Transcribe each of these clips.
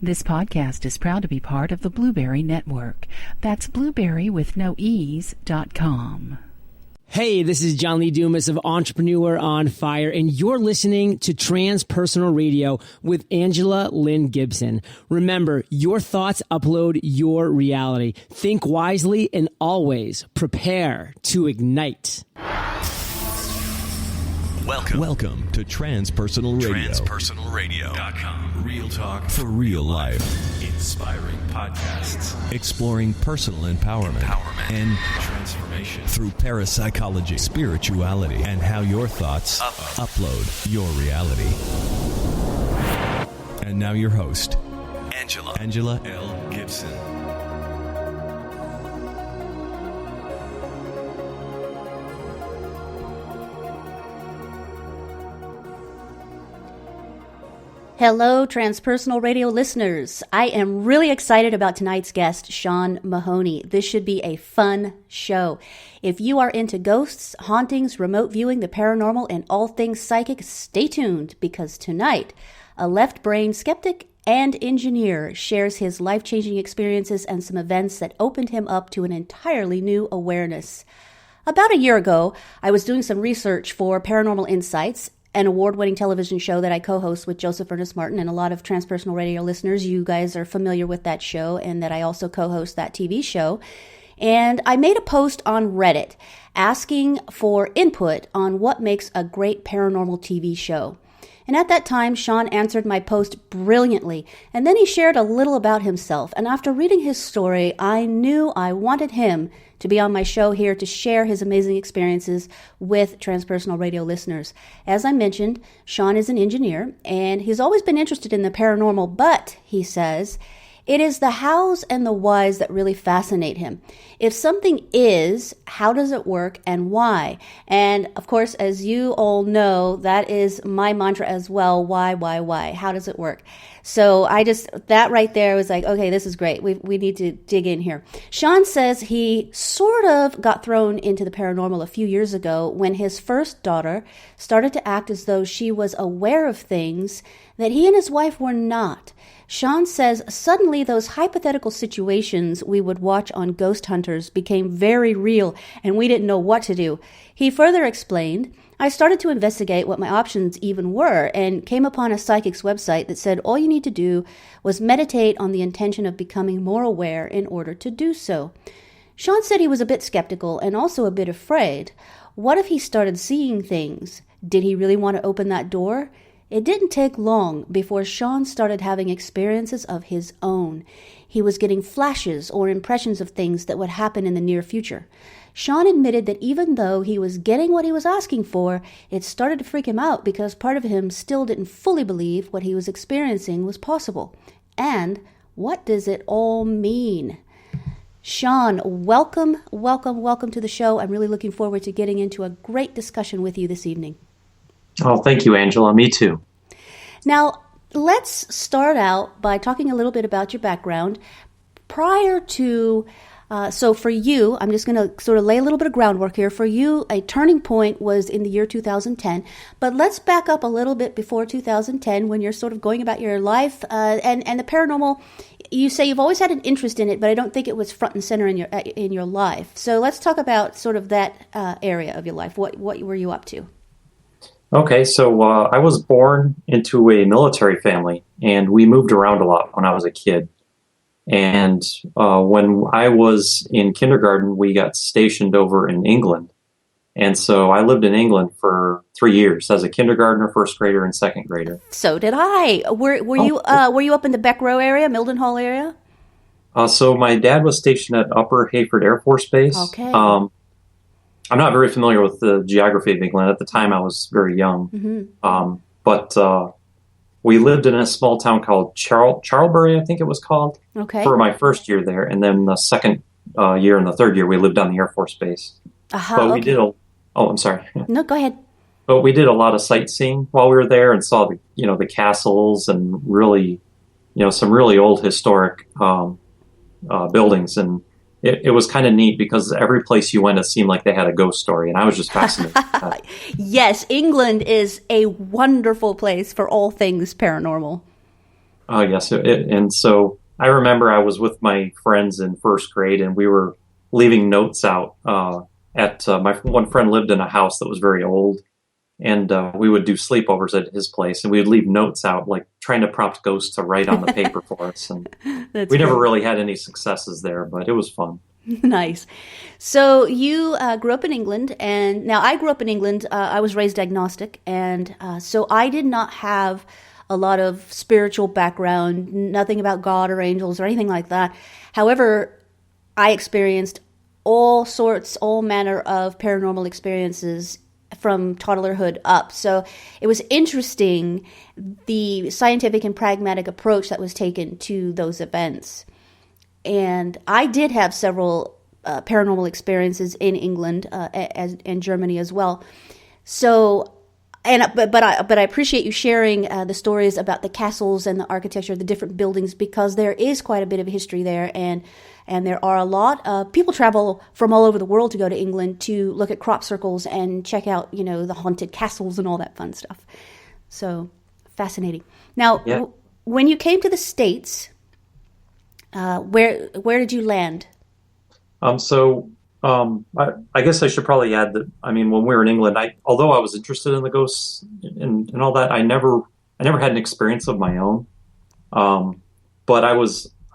This podcast is proud to be part of the Blueberry Network. That's blueberrywithnoease.com. Hey, this is John Lee Dumas of Entrepreneur on Fire, and you're listening to Transpersonal Radio with Angela Lynn Gibson. Remember, your thoughts upload your reality. Think wisely and always prepare to ignite. Welcome to Transpersonal Radio. TranspersonalRadio.com. Real talk for real life. Inspiring podcasts. Exploring personal empowerment and transformation through parapsychology, spirituality, and how your thoughts upload your reality. And now your host, Angela L. Gibson. Hello, Transpersonal Radio listeners. I am really excited about tonight's guest, Sean Mahoney. This should be a fun show. If you are into ghosts, hauntings, remote viewing, the paranormal, and all things psychic, stay tuned, because tonight, a left-brain skeptic and engineer shares his life-changing experiences and some events that opened him up to an entirely new awareness. About a year ago, I was doing some research for Paranormal Insights, an award-winning television show that I co-host with Joseph Ernest Martin, and a lot of Transpersonal Radio listeners, you guys are familiar with that show, and that I also co-host that TV show. And I made a post on Reddit asking for input on what makes a great paranormal TV show. And at that time, Sean answered my post brilliantly, and then he shared a little about himself. And after reading his story, I knew I wanted him to be on my show here to share his amazing experiences with Transpersonal Radio listeners. As I mentioned, Sean is an engineer, and he's always been interested in the paranormal, but, he says, it is the hows and the whys that really fascinate him. If something is, how does it work and why? And of course, as you all know, that is my mantra as well. Why? How does it work? So that right there was like, okay, this is great. We need to dig in here. Sean says he sort of got thrown into the paranormal a few years ago when his first daughter started to act as though she was aware of things that he and his wife were not. Sean says suddenly those hypothetical situations we would watch on Ghost Hunters became very real, and we didn't know what to do. He further explained, I started to investigate what my options even were, and came upon a psychic's website that said all you need to do was meditate on the intention of becoming more aware in order to do so. Sean said he was a bit skeptical and also a bit afraid. What if he started seeing things? Did he really want to open that door? It didn't take long before Sean started having experiences of his own. He was getting flashes or impressions of things that would happen in the near future. Sean admitted that even though he was getting what he was asking for, it started to freak him out because part of him still didn't fully believe what he was experiencing was possible. And what does it all mean? Sean, welcome to the show. I'm really looking forward to getting into a great discussion with you this evening. Oh, thank you, Angela. Me too. Now, let's start out by talking a little bit about your background. Prior to, so for you, I'm just going to sort of lay a little bit of groundwork here. For you, a turning point was in the year 2010. But let's back up a little bit before 2010 when you're sort of going about your life and the paranormal. You say you've always had an interest in it, but I don't think it was front and center in your life. So let's talk about sort of that area of your life. What were you up to? Okay, so I was born into a military family, and we moved around a lot when I was a kid. And when I was in kindergarten, we got stationed over in England. And so I lived in England for 3 years as a kindergartner, first grader, and second grader. So did I. Were you up in the Beck Row area, Mildenhall area? So my dad was stationed at Upper Hayford Air Force Base. Okay. I'm not very familiar with the geography of England. At the time, I was very young. Mm-hmm. But we lived in a small town called Charlbury, I think it was called, for my first year there. And then the second year and the third year, we lived on the Air Force Base. But we did I'm sorry. No, go ahead. But we did a lot of sightseeing while we were there and saw the castles and really, some really old historic buildings. And it was kind of neat because every place you went, it seemed like they had a ghost story, and I was just fascinated. Yes, England is a wonderful place for all things paranormal. Yes. And so I remember I was with my friends in first grade, and we were leaving notes out my one friend lived in a house that was very old, and we would do sleepovers at his place, and we would leave notes out, like trying to prompt ghosts to write on the paper for us. And we never really had any successes there, but it was fun. Nice. So you grew up in England, and now I grew up in England. I was raised agnostic, and so I did not have a lot of spiritual background, nothing about God or angels or anything like that. However, I experienced all manner of paranormal experiences from toddlerhood up. So it was interesting, the scientific and pragmatic approach that was taken to those events. And I did have several paranormal experiences in England and Germany as well. So, but I appreciate you sharing the stories about the castles and the architecture of the different buildings, because there is quite a bit of history there, and there are a lot of people travel from all over the world to go to England to look at crop circles and check out, the haunted castles and all that fun stuff. So fascinating. Now, when you came to the States, where did you land? I guess I should probably add that, when we were in England, although I was interested in the ghosts and all that, I never had an experience of my own. But I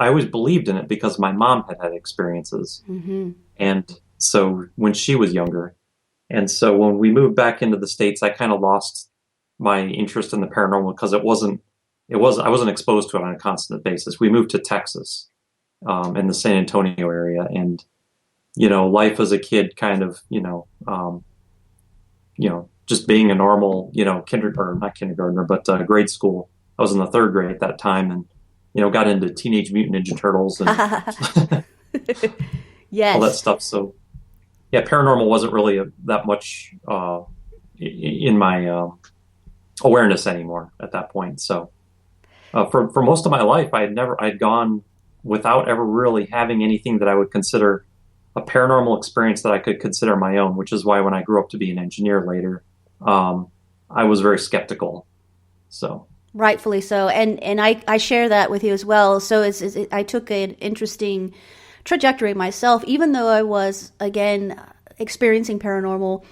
always believed in it because my mom had experiences. Mm-hmm. And so when she was younger, and so when we moved back into the States, I kind of lost my interest in the paranormal because I wasn't exposed to it on a constant basis. We moved to Texas, in the San Antonio area, and life as a kid kind of, just being a normal, not kindergartner, but grade school. I was in the third grade at that time, and, got into Teenage Mutant Ninja Turtles and yes. all that stuff. So, yeah, paranormal wasn't really that much in my awareness anymore at that point. So, for most of my life, I'd gone without ever really having anything that I would consider a paranormal experience that I could consider my own, which is why when I grew up to be an engineer later, I was very skeptical. So rightfully so, and I share that with you as well. So I took an interesting trajectory myself, even though I was again experiencing paranormal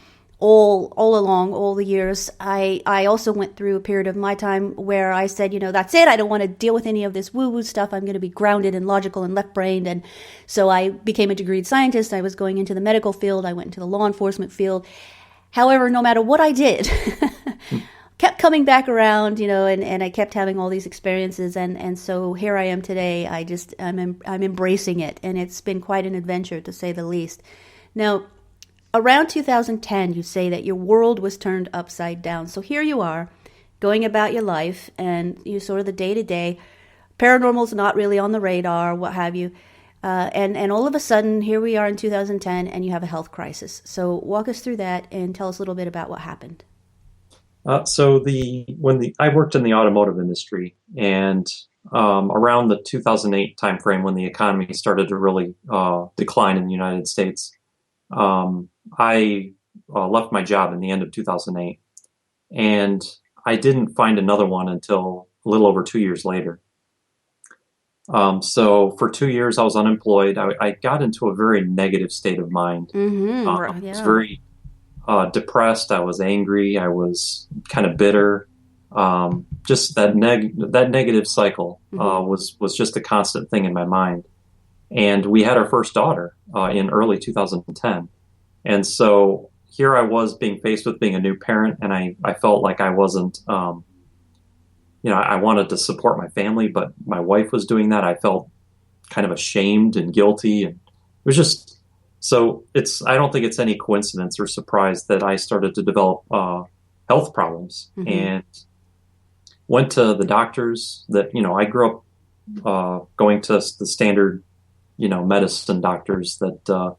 all along, all the years. I also went through a period of my time where I said, that's it. I don't want to deal with any of this woo-woo stuff. I'm going to be grounded and logical and left-brained. And so I became a degreed scientist. I was going into the medical field. I went into the law enforcement field. However, no matter what I did, kept coming back around, and I kept having all these experiences. And so here I am today. I'm embracing it. And it's been quite an adventure, to say the least. Now, around 2010, you say that your world was turned upside down. So here you are, going about your life, and you sort of the day-to-day. Paranormal's not really on the radar, what have you. And all of a sudden, here we are in 2010, and you have a health crisis. So walk us through that and tell us a little bit about what happened. I worked in the automotive industry, and around the 2008 timeframe, when the economy started to really decline in the United States, I left my job in the end of 2008, and I didn't find another one until a little over 2 years later. So for 2 years, I was unemployed. I got into a very negative state of mind. Mm-hmm. I was very depressed. I was angry. I was kind of bitter. Just that negative cycle was just a constant thing in my mind. And we had our first daughter in early 2010. And so here I was being faced with being a new parent, and I felt like I wasn't, I wanted to support my family, but my wife was doing that. I felt kind of ashamed and guilty. And it was just, I don't think it's any coincidence or surprise that I started to develop health problems, and went to the doctors that, I grew up going to the standard medicine doctors that,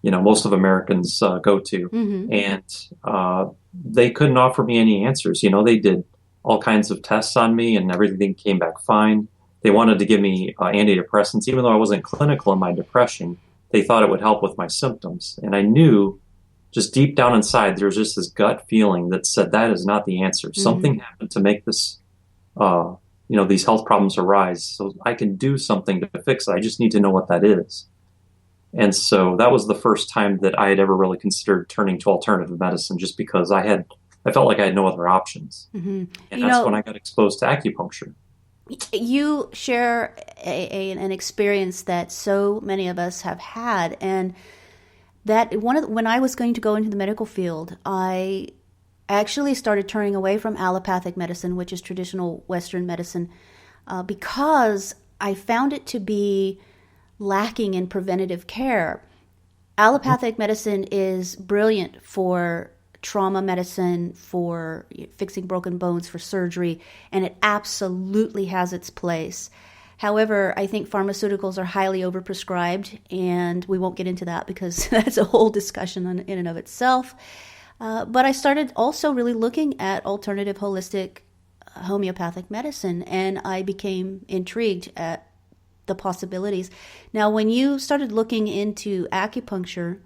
most of Americans go to. Mm-hmm. And they couldn't offer me any answers. They did all kinds of tests on me, and everything came back fine. They wanted to give me antidepressants, even though I wasn't clinical in my depression. They thought it would help with my symptoms. And I knew just deep down inside, there was just this gut feeling that said that is not the answer. Mm-hmm. Something happened to make this these health problems arise. So I can do something to fix it. I just need to know what that is. And so that was the first time that I had ever really considered turning to alternative medicine, just because I felt like I had no other options. Mm-hmm. And that's when I got exposed to acupuncture. You share an experience that so many of us have had, and that when I was going to go into the medical field, I actually started turning away from allopathic medicine, which is traditional Western medicine, because I found it to be lacking in preventative care. Allopathic medicine is brilliant for trauma medicine, for fixing broken bones, for surgery, and it absolutely has its place. However, I think pharmaceuticals are highly overprescribed, and we won't get into that because that's a whole discussion in and of itself. But I started also really looking at alternative holistic homeopathic medicine, and I became intrigued at the possibilities. Now, when you started looking into acupuncture,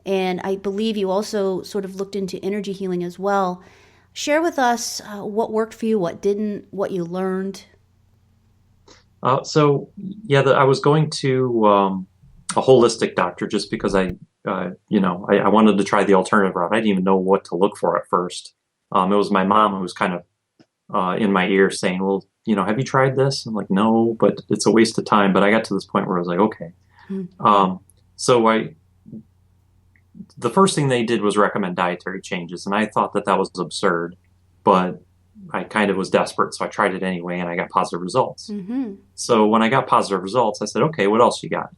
and I believe you also sort of looked into energy healing as well, share with us what worked for you, what didn't, what you learned. I was going to a holistic doctor just because I wanted to try the alternative route. I didn't even know what to look for at first. It was my mom who was kind of in my ear saying, well, have you tried this? I'm like, no, but it's a waste of time. But I got to this point where I was like, okay. The first thing they did was recommend dietary changes, and I thought that was absurd, but I kind of was desperate, so I tried it anyway, and I got positive results. Mm-hmm. So when I got positive results, I said, okay, what else you got?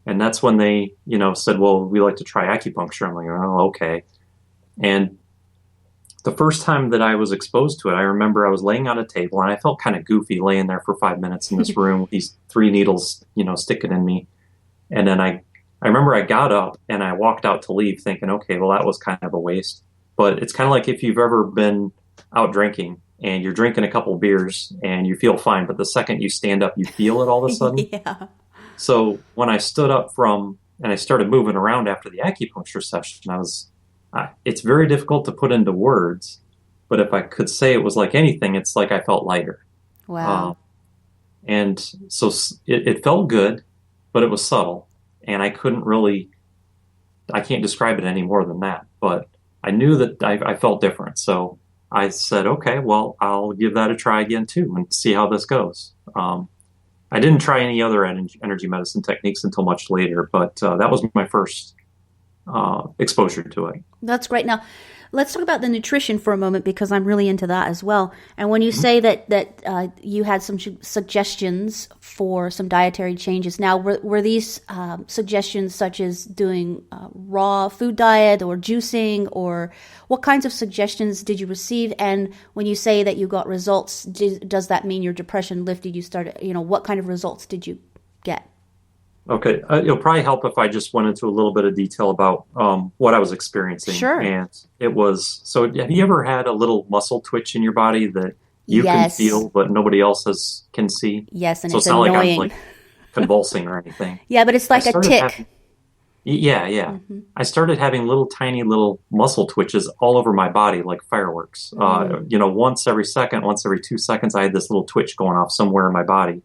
And that's when they, said, well, we like to try acupuncture. I'm like, oh, okay. And the first time that I was exposed to it, I remember I was laying on a table, and I felt kind of goofy laying there for 5 minutes in this room with these 3 needles, sticking in me. And then I remember I got up and I walked out to leave thinking, okay, well, that was kind of a waste. But it's kind of like if you've ever been out drinking and you're drinking a couple beers and you feel fine, but the second you stand up, you feel it all of a sudden. Yeah. So when I stood up and I started moving around after the acupuncture session, it's very difficult to put into words, but if I could say it was like anything, it's like I felt lighter. Wow. And so it felt good, but it was subtle. And I can't describe it any more than that, but I knew that I felt different. So I said, okay, well, I'll give that a try again too and see how this goes. I didn't try any other energy medicine techniques until much later, but that was my first exposure to it. That's great. Now, let's talk about the nutrition for a moment, because I'm really into that as well. And when you say that you had some suggestions for some dietary changes, now were these suggestions such as doing raw food diet or juicing, or what kinds of suggestions did you receive? And when you say that you got results, does that mean your depression lifted? You started, what kind of results did you get? Okay, it'll probably help if I just went into a little bit of detail about what I was experiencing. Sure. And it was, so have you ever had a little muscle twitch in your body that you can feel, but nobody else can see? Yes, and so it's not annoying. like I'm convulsing or anything. Yeah, but it's like a tick. Yeah. Mm-hmm. I started having tiny little muscle twitches all over my body like fireworks. Once every second, once every 2 seconds, I had this little twitch going off somewhere in my body.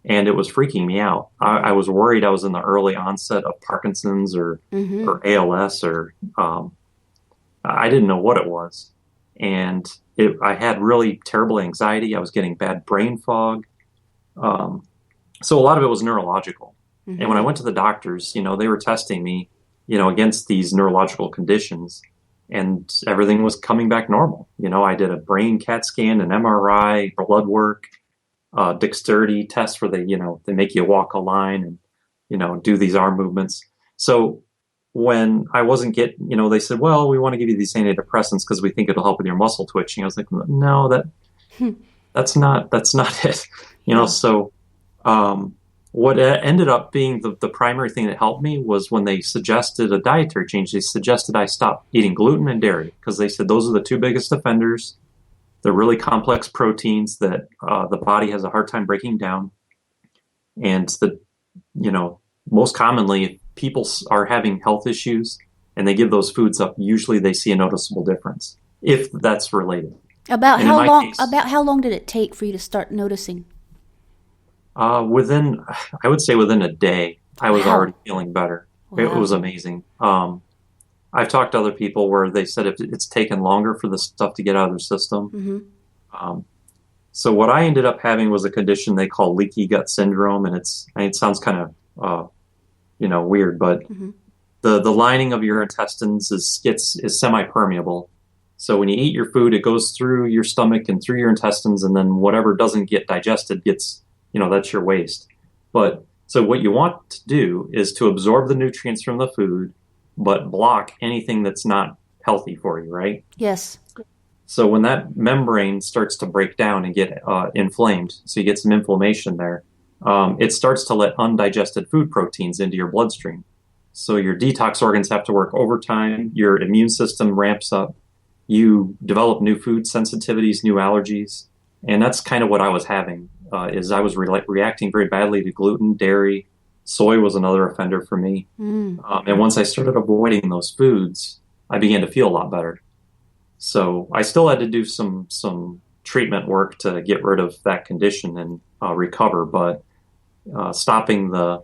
And it was freaking me out. I was worried I was in the early onset of Parkinson's or ALS, or I didn't know what it was. And I had really terrible anxiety. I was getting bad brain fog. So a lot of it was neurological. Mm-hmm. And when I went to the doctors, they were testing me, against these neurological conditions. And everything was coming back normal. I did a brain CAT scan, an MRI, blood work. Dexterity tests where they make you walk a line and, do these arm movements. So when I wasn't they said, well, we want to give you these antidepressants because we think it'll help with your muscle twitching. I was like, no, that's not it. So what ended up being the primary thing that helped me was when they suggested a dietary change. They suggested I stop eating gluten and dairy because they said those are the 2 biggest offenders. They're really complex proteins that the body has a hard time breaking down. And most commonly, if people are having health issues and they give those foods up, usually they see a noticeable difference, if that's related. About And how in my long? case, About how long did it take for you to start noticing? I would say within a day, I was Wow. already feeling better. It Wow. was amazing. I've talked to other people where they said it's taken longer for the stuff to get out of their system. Mm-hmm. Um, so what I ended up having was a condition they call leaky gut syndrome, and it sounds kind of weird, but Mm-hmm. the lining of your intestines is semi-permeable. So when you eat your food, it goes through your stomach and through your intestines, and then whatever doesn't get digested gets, that's your waste. But so what you want to do is to absorb the nutrients from the food, but block anything that's not healthy for you, right? Yes. So when that membrane starts to break down and get inflamed, so you get some inflammation there, it starts to let undigested food proteins into your bloodstream. So your detox organs have to work overtime, your immune system ramps up, you develop new food sensitivities, new allergies, and that's kind of what I was having, is I was reacting very badly to gluten, dairy, soy was another offender for me. And once I started avoiding those foods, I began to feel a lot better. So I still had to do some treatment work to get rid of that condition and recover, but stopping the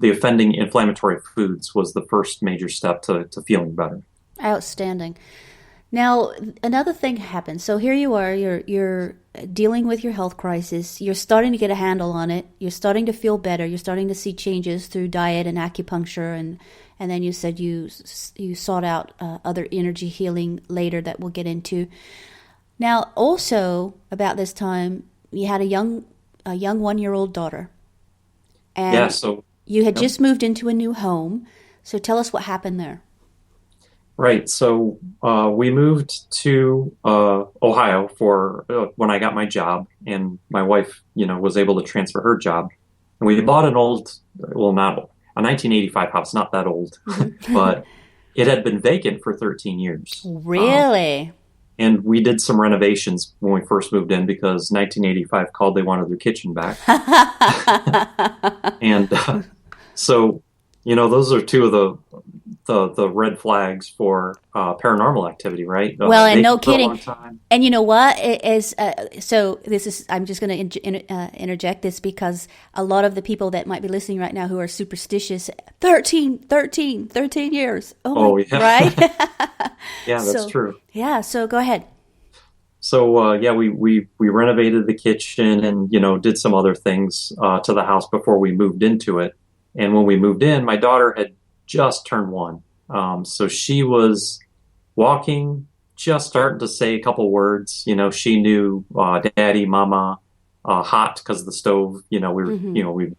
offending inflammatory foods was the first major step to feeling better. Outstanding. Now, another thing happened. So here you are, you're dealing with your health crisis. You're starting to get a handle on it. You're starting to feel better. You're starting to see changes through diet and acupuncture. And then you said you sought out other energy healing later that we'll get into. Now, also about this time, you had a young 1-year-old daughter. And Yeah, so you had just moved into a new home. So tell us what happened there. right. So we moved to Ohio for when I got my job, and my wife, was able to transfer her job. And we bought an old, well, not a 1985 house, not that old, but it had been vacant for 13 years. Really? And we did some renovations when we first moved in because 1985 called, they wanted their kitchen back. And so, those are two of the red flags for paranormal activity, right? Well, and Vacant no for a long kidding. time. And you know what? It is so. This is. I'm just going to interject this because a lot of the people that might be listening right now who are superstitious, 13 years. Oh, yeah. Right? Yeah, that's So- true. Yeah. So go ahead. So we renovated the kitchen and did some other things to the house before we moved into it. And when we moved in, my daughter had just turned 1, so she was walking, just starting to say a couple words. She knew "Daddy," "Mama," "hot" because of the stove. We'd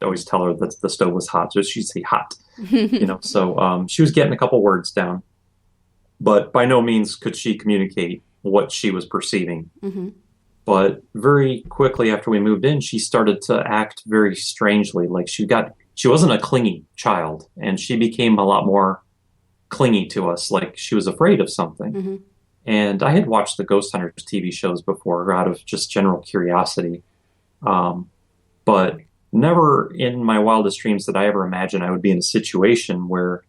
always tell her that the stove was hot, so she'd say "hot." So she was getting a couple words down, but by no means could she communicate what she was perceiving. Mm-hmm. But very quickly after we moved in, she started to act very strangely. Like she wasn't a clingy child, and she became a lot more clingy to us, like she was afraid of something. Mm-hmm. And I had watched the Ghost Hunters TV shows before out of just general curiosity. But never in my wildest dreams did I ever imagine I would be in a situation where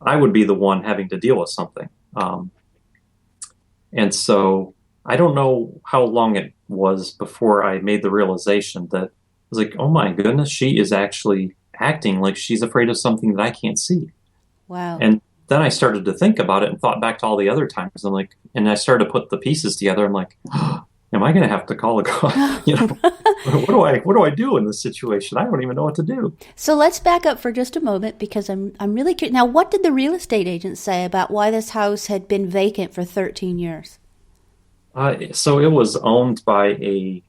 I would be the one having to deal with something. And so I don't know how long it was before I made the realization that I was like, oh my goodness, she is actually acting like she's afraid of something that I can't see. Wow. And then I started to think about it and thought back to all the other times. And I started to put the pieces together. I'm like, am I going to have to call a god? What do I do in this situation? I don't even know what to do. So let's back up for just a moment because I'm really curious. Now, what did the real estate agent say about why this house had been vacant for 13 years? So it was owned by a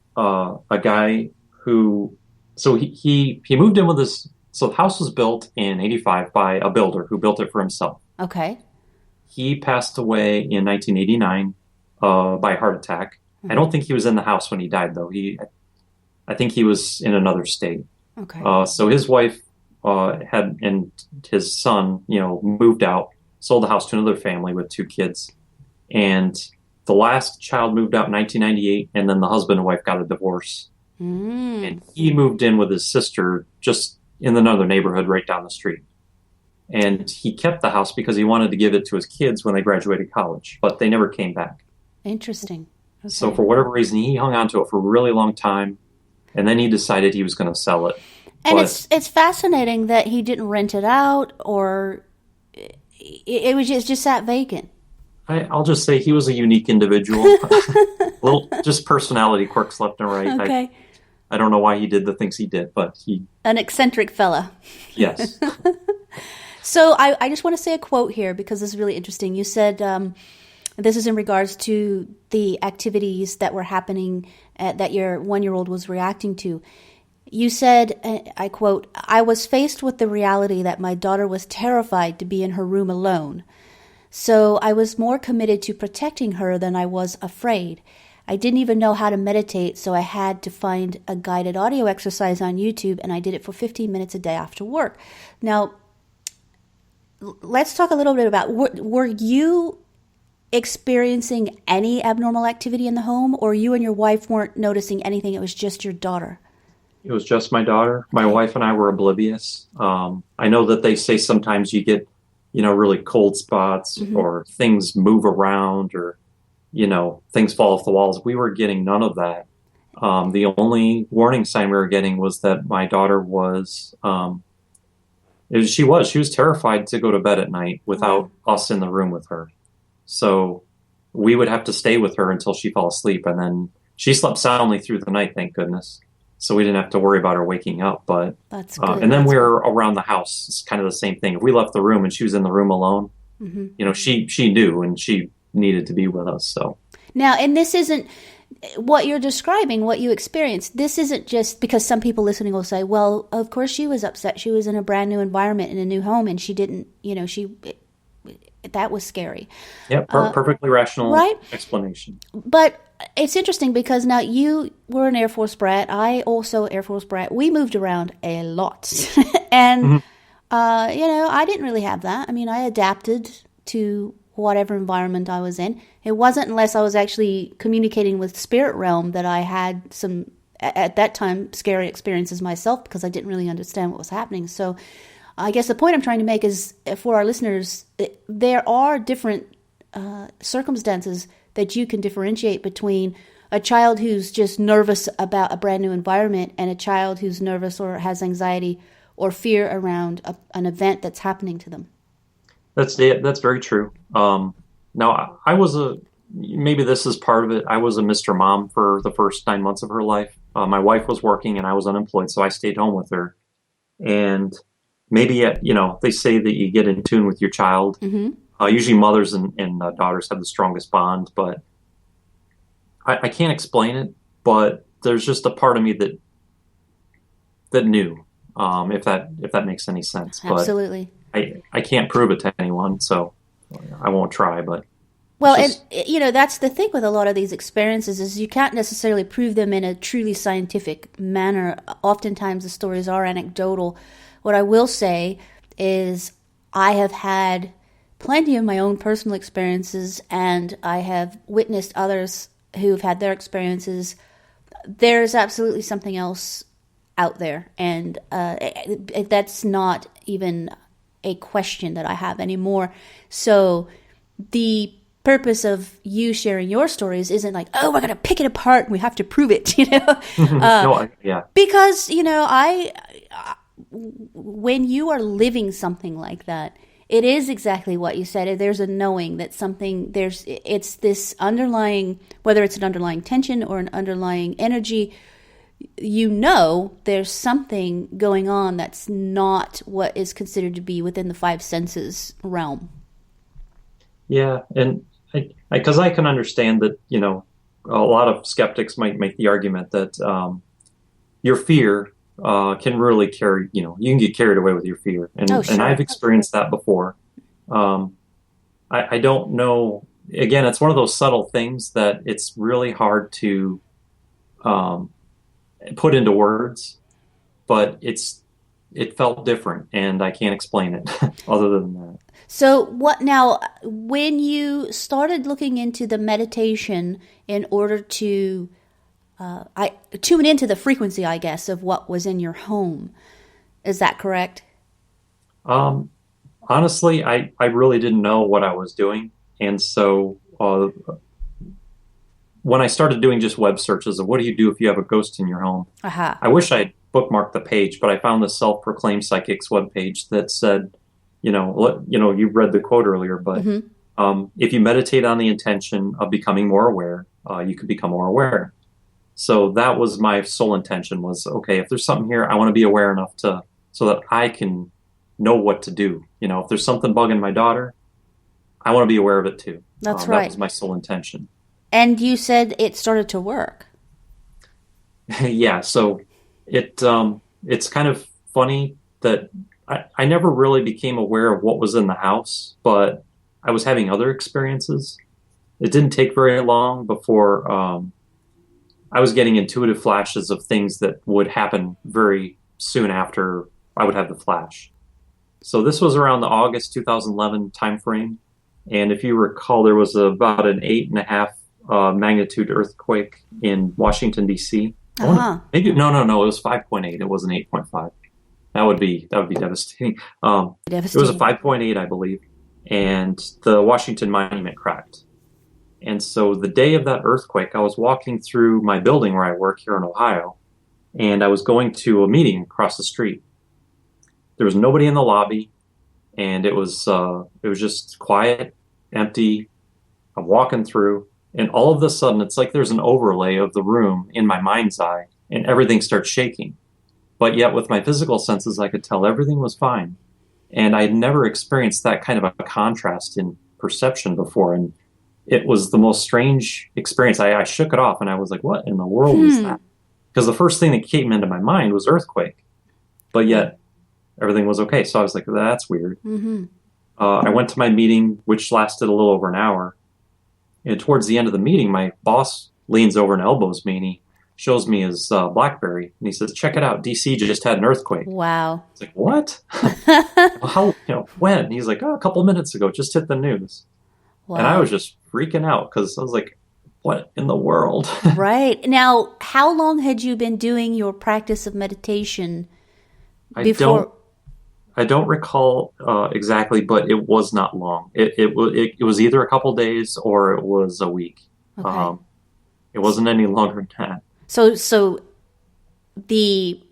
guy who, so he moved in with his, so the house was built in 85 by a builder who built it for himself. Okay. He passed away in 1989 by a heart attack. Mm-hmm. I don't think he was in the house when he died, though. I think he was in another state. Okay. So his wife and his son, moved out, sold the house to another family with 2 kids. And the last child moved out in 1998, and then the husband and wife got a divorce. Mm. And he moved in with his sister just in another neighborhood right down the street. And he kept the house because he wanted to give it to his kids when they graduated college, but they never came back. Interesting. Okay. So for whatever reason, he hung on to it for a really long time, and then he decided he was going to sell it. And it's fascinating that he didn't rent it out, or it just sat vacant. I'll just say he was a unique individual. Little just personality quirks left and right. Okay. I don't know why he did the things he did, but an eccentric fella. Yes. So I just want to say a quote here because this is really interesting. You said this is in regards to the activities that were happening that your 1-year-old was reacting to. You said, I quote, "I was faced with the reality that my daughter was terrified to be in her room alone. So I was more committed to protecting her than I was afraid. I didn't even know how to meditate, so I had to find a guided audio exercise on YouTube, and I did it for 15 minutes a day after work." Now, let's talk a little bit about, were you experiencing any abnormal activity in the home, or you and your wife weren't noticing anything? It was just your daughter? It was just my daughter. My wife and I were oblivious. I know that they say sometimes you get, really cold spots, mm-hmm. or things move around, or, things fall off the walls. We were getting none of that. The only warning sign we were getting was that my daughter was, she was terrified to go to bed at night without us in the room with her. So we would have to stay with her until she fell asleep. And then she slept soundly through the night, thank goodness. So we didn't have to worry about her waking up. But that's good. And then we were around the house. It's kind of the same thing. If we left the room and she was in the room alone, mm-hmm. She knew and she needed to be with us. So now, and this isn't what you're describing, what you experienced. This isn't just because some people listening will say, well, of course she was upset. She was in a brand new environment in a new home and she didn't, that was scary. Yeah, perfectly rational explanation. But it's interesting because now you were an Air Force brat. I also Air Force brat. We moved around a lot. And, mm-hmm. I didn't really have that. I mean, I adapted to whatever environment I was in. It wasn't unless I was actually communicating with spirit realm that I had some, at that time, scary experiences myself because I didn't really understand what was happening. So I guess the point I'm trying to make is for our listeners, there are different circumstances that you can differentiate between a child who's just nervous about a brand new environment and a child who's nervous or has anxiety or fear around an event that's happening to them. That's very true. Now, maybe this is part of it. I was a Mr. Mom for the first 9 months of her life. My wife was working and I was unemployed, so I stayed home with her. And maybe, they say that you get in tune with your child. Mm-hmm. Usually mothers and daughters have the strongest bond, but I can't explain it, but there's just a part of me that knew, if that makes any sense. Absolutely. But I can't prove it to anyone, so I won't try, but... Well, and that's the thing with a lot of these experiences is you can't necessarily prove them in a truly scientific manner. Oftentimes the stories are anecdotal. What I will say is I have had plenty of my own personal experiences, and I have witnessed others who've had their experiences. There's absolutely something else out there, and that's not even a question that I have anymore. So the purpose of you sharing your stories isn't like, oh, we're going to pick it apart and we have to prove it, Because, when you are living something like that, it is exactly what you said. There's a knowing that it's this underlying, whether it's an underlying tension or an underlying energy, there's something going on that's not what is considered to be within the five senses realm. Yeah, and because I can understand that, a lot of skeptics might make the argument that your fear can really carry, you can get carried away with your fear. And, sure. And I've experienced that before. I don't know. Again, it's one of those subtle things that it's really hard to put into words, but it felt different and I can't explain it other than that. So when you started looking into the meditation in order to tune into the frequency, I guess, of what was in your home, is that correct? Honestly, I really didn't know what I was doing. And so when I started doing just web searches of what do you do if you have a ghost in your home, Uh-huh. I wish I'd bookmarked the page, but I found this self-proclaimed psychic's webpage that said, you read the quote earlier, but if you meditate on the intention of becoming more aware, you could become more aware. So that was my sole intention was, okay, if there's something here, I want to be aware enough so that I can know what to do. If there's something bugging my daughter, I want to be aware of it too. That's right. That was my sole intention. And you said it started to work. Yeah. So it's kind of funny that I never really became aware of what was in the house, but I was having other experiences. It didn't take very long before I was getting intuitive flashes of things that would happen very soon after I would have the flash. So this was around the August 2011 timeframe. And if you recall, there was about an 8.5 magnitude earthquake in Washington, D.C. Maybe it was 5.8. It wasn't 8.5. That would be devastating. It was a 5.8, I believe. And the Washington Monument cracked. And so the day of that earthquake, I was walking through my building where I work here in Ohio, and I was going to a meeting across the street. There was nobody in the lobby, and it was just quiet, empty. I'm walking through, and all of a sudden, it's like there's an overlay of the room in my mind's eye, and everything starts shaking. But yet, with my physical senses, I could tell everything was fine. And I had never experienced that kind of a contrast in perception before, and it was the most strange experience. I shook it off, and I was like, what in the world is that? Because the first thing that came into my mind was earthquake. But yet, everything was okay. So I was like, that's weird. I went to my meeting, which lasted a little over an hour. And towards the end of the meeting, my boss leans over and elbows me, and he shows me his BlackBerry. And he says, check it out. DC just had an earthquake. Wow. It's like, what? Well, how, when? And he's like, a couple minutes ago, just hit the news. Wow. And I was just freaking out because I was like, what in the world? Right. Now, how long had you been doing your practice of meditation before? I don't recall exactly, but it was not long. It was either a couple days or it was a week. Okay. It wasn't any longer than that. So the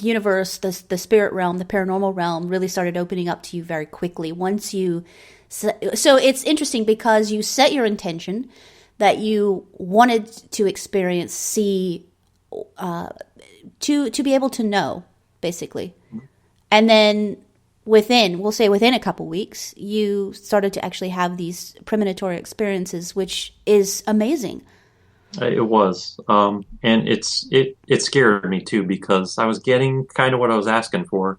universe, the spirit realm, the paranormal realm really started opening up to you very quickly once you... So it's interesting because you set your intention that you wanted to experience, see, to be able to know, basically. And then within a couple weeks, you started to actually have these premonitory experiences, which is amazing. It was. And it scared me too, because I was getting kind of what I was asking for.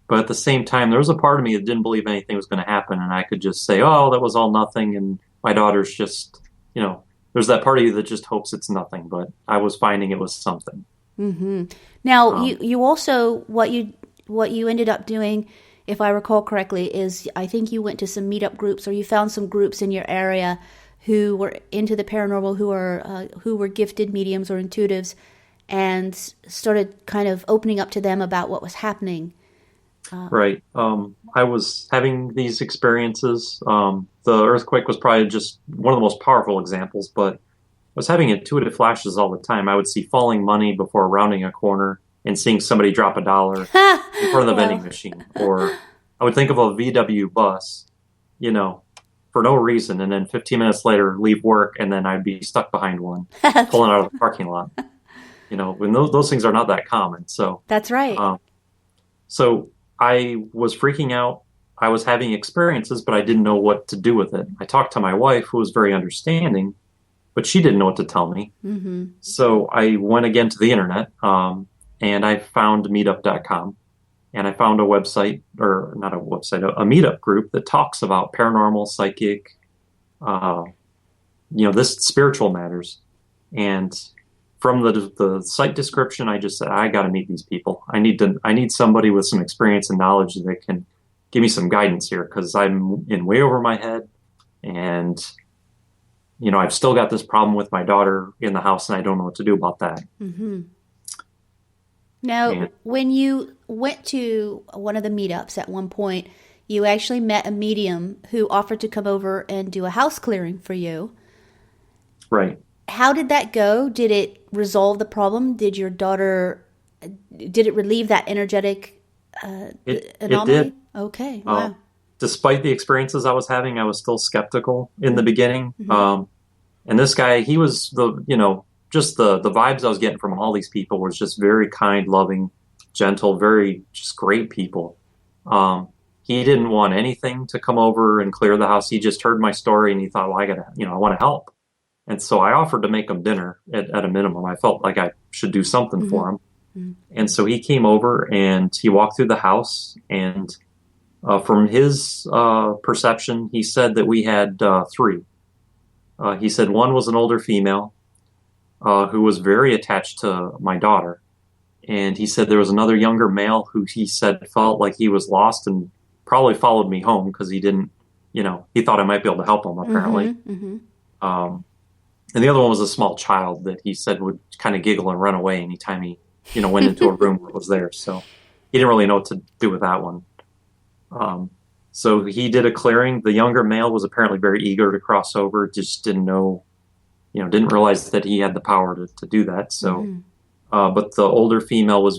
But at the same time, there was a part of me that didn't believe anything was going to happen. And I could just say, oh, that was all nothing. And my daughter's just, there's that part of you that just hopes it's nothing. But I was finding it was something. Mm-hmm. Now, you also, what you ended up doing, if I recall correctly, is I think you went to some meetup groups, or you found some groups in your area who were into the paranormal, who were gifted mediums or intuitives, and started kind of opening up to them about what was happening. Right. I was having these experiences. The earthquake was probably just one of the most powerful examples, but I was having intuitive flashes all the time. I would see falling money before rounding a corner and seeing somebody drop $1 in front of the vending machine. Or I would think of a VW bus, for no reason, and then 15 minutes later leave work, and then I'd be stuck behind one, pulling out of the parking lot. When those things are not that common. So that's right. So I was freaking out. I was having experiences, but I didn't know what to do with it. I talked to my wife, who was very understanding, but she didn't know what to tell me. Mm-hmm. So I went again to the internet, and I found meetup.com. And I found a website, or not a website, a meetup group that talks about paranormal, psychic, this spiritual matters. And from the site description, I just said, I got to meet these people. I need somebody with some experience and knowledge that can give me some guidance here, because I'm in way over my head. And, I've still got this problem with my daughter in the house, and I don't know what to do about that. Mm-hmm. Now, when you went to one of the meetups at one point, you actually met a medium who offered to come over and do a house clearing for you. Right. How did that go? Did it resolve the problem? Did it relieve that energetic It anomaly? did. Okay, wow. Despite the experiences I was having, I was still skeptical in the beginning. Mm-hmm. And this guy, he was just the vibes I was getting from all these people was just very kind, loving, gentle, very just great people. He didn't want anything to come over and clear the house. He just heard my story and he thought, well, I want to help. And so I offered to make him dinner at a minimum. I felt like I should do something Mm-hmm. for him. And so he came over and he walked through the house, and from his perception, he said that we had three. He said one was an older female who was very attached to my daughter. And he said there was another younger male who he said felt like he was lost and probably followed me home because he didn't, he thought I might be able to help him, apparently. Mm-hmm. Mm-hmm. And the other one was a small child that he said would kind of giggle and run away anytime he went into a room where it was there. So he didn't really know what to do with that one. So he did a clearing. The younger male was apparently very eager to cross over, just didn't know, didn't realize that he had the power to do that. So, but the older female was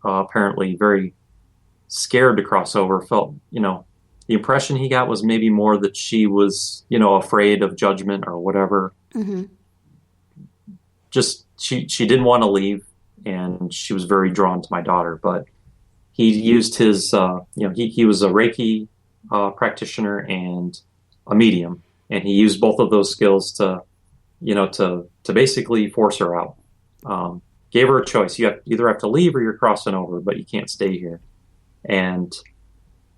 apparently very scared to cross over, felt, the impression he got was maybe more that she was, afraid of judgment or whatever. Mm-hmm. Just, she didn't want to leave. And she was very drawn to my daughter, but he used his, he was a Reiki practitioner and a medium, and he used both of those skills to basically force her out. Gave her a choice: you either have to leave or you're crossing over, but you can't stay here. And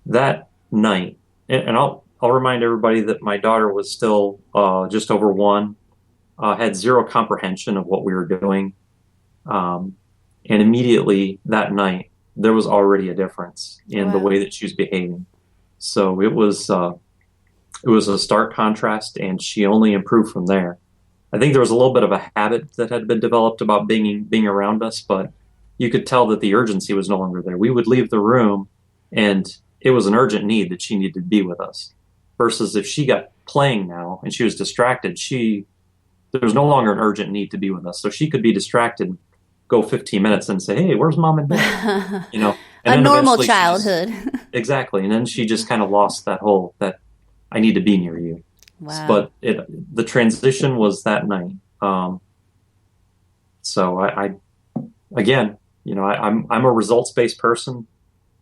that night, and I'll remind everybody that my daughter was still just over 1, had zero comprehension of what we were doing. And immediately that night, there was already a difference in the way that she was behaving. So it was a stark contrast, and she only improved from there. I think there was a little bit of a habit that had been developed about being around us, but you could tell that the urgency was no longer there. We would leave the room, and it was an urgent need that she needed to be with us. Versus if she got playing now and she was distracted, there was no longer an urgent need to be with us. So she could be distracted, go 15 minutes and say, hey, where's mom and dad? And a normal childhood. Exactly. And then she just kind of lost that I need to be near you. Wow. But the transition was that night. So I'm a results-based person.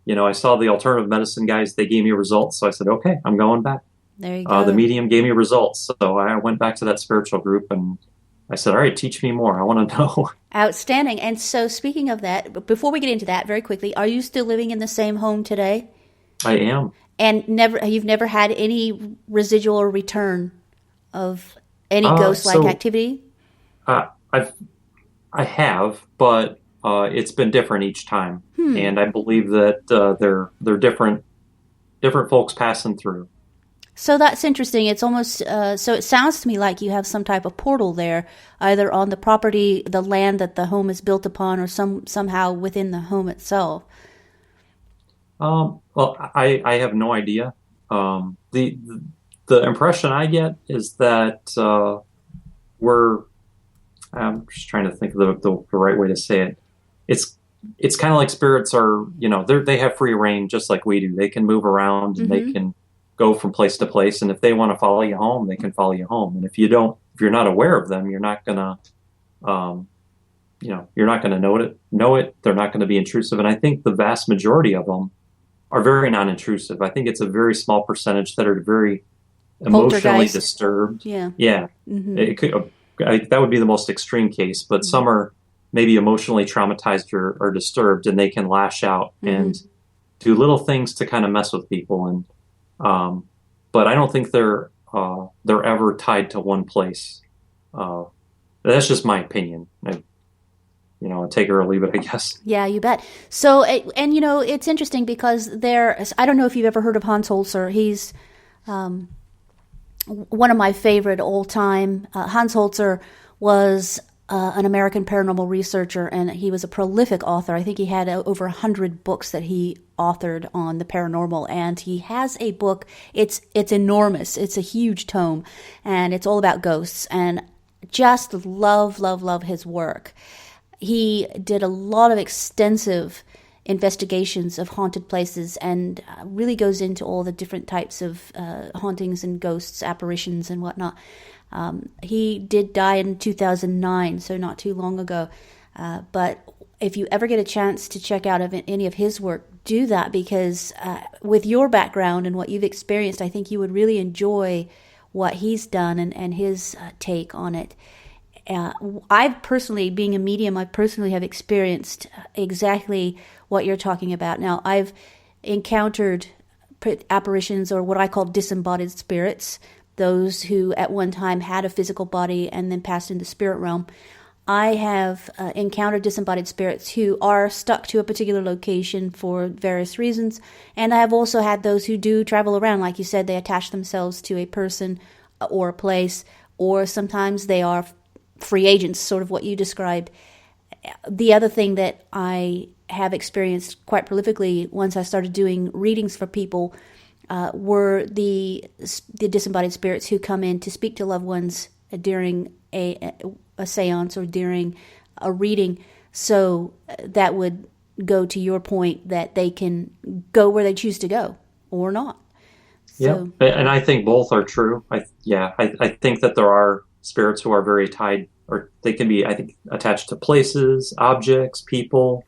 I saw the alternative medicine guys, they gave me results. So I said, okay, I'm going back. There you go. The medium gave me results. So I went back to that spiritual group and I said, all right, teach me more. I want to know. Outstanding. And so speaking of that, before we get into that very quickly, are you still living in the same home today? I am. And you've never had any residual or return of any ghost-like activity? I have, but it's been different each time. And I believe that they're different folks passing through. So that's interesting. It's almost, so it sounds to me like you have some type of portal there, either on the property, the land that the home is built upon, or somehow within the home itself. Well, I have no idea. The impression I get is that I'm just trying to think of the right way to say it. It's kind of like spirits are, they have free reign just like we do. They can move around and they can go from place to place. And if they want to follow you home, they can follow you home. And if you're not aware of them, you're not gonna, you're not gonna know it. They're not going to be intrusive. And I think the vast majority of them are very non-intrusive. I think it's a very small percentage that are very emotionally disturbed. Yeah. Yeah. Mm-hmm. It could, that would be the most extreme case, but some are maybe emotionally traumatized or disturbed, and they can lash out and do little things to kind of mess with people. And, but I don't think they're ever tied to one place. That's just my opinion. I'll take it or leave it, I guess. Yeah, you bet. So, and it's interesting because I don't know if you've ever heard of Hans Holzer. He's one of my favorite old time. Hans Holzer was an American paranormal researcher, and he was a prolific author. I think he had over 100 books that he authored on the paranormal, and he has a book. It's enormous. It's a huge tome, and it's all about ghosts. And just love his work. He did a lot of extensive investigations of haunted places and really goes into all the different types of hauntings and ghosts, apparitions and whatnot. He did die in 2009, so not too long ago. But if you ever get a chance to check out any of his work, do that, because with your background and what you've experienced, I think you would really enjoy what he's done and his take on it. I've personally, being a medium, I personally have experienced exactly what you're talking about. Now, I've encountered apparitions, or what I call disembodied spirits, those who at one time had a physical body and then passed into the spirit realm. I have encountered disembodied spirits who are stuck to a particular location for various reasons, and I have also had those who do travel around. Like you said, they attach themselves to a person or a place, or sometimes they are free agents, sort of what you described. The other thing that I have experienced quite prolifically once I started doing readings for people were the disembodied spirits who come in to speak to loved ones during a seance or during a reading. So that would go to your point that they can go where they choose to go or not. Yeah, and I think both are true. I think that there are spirits who are very tied, or they can be, I think, attached to places, objects, people.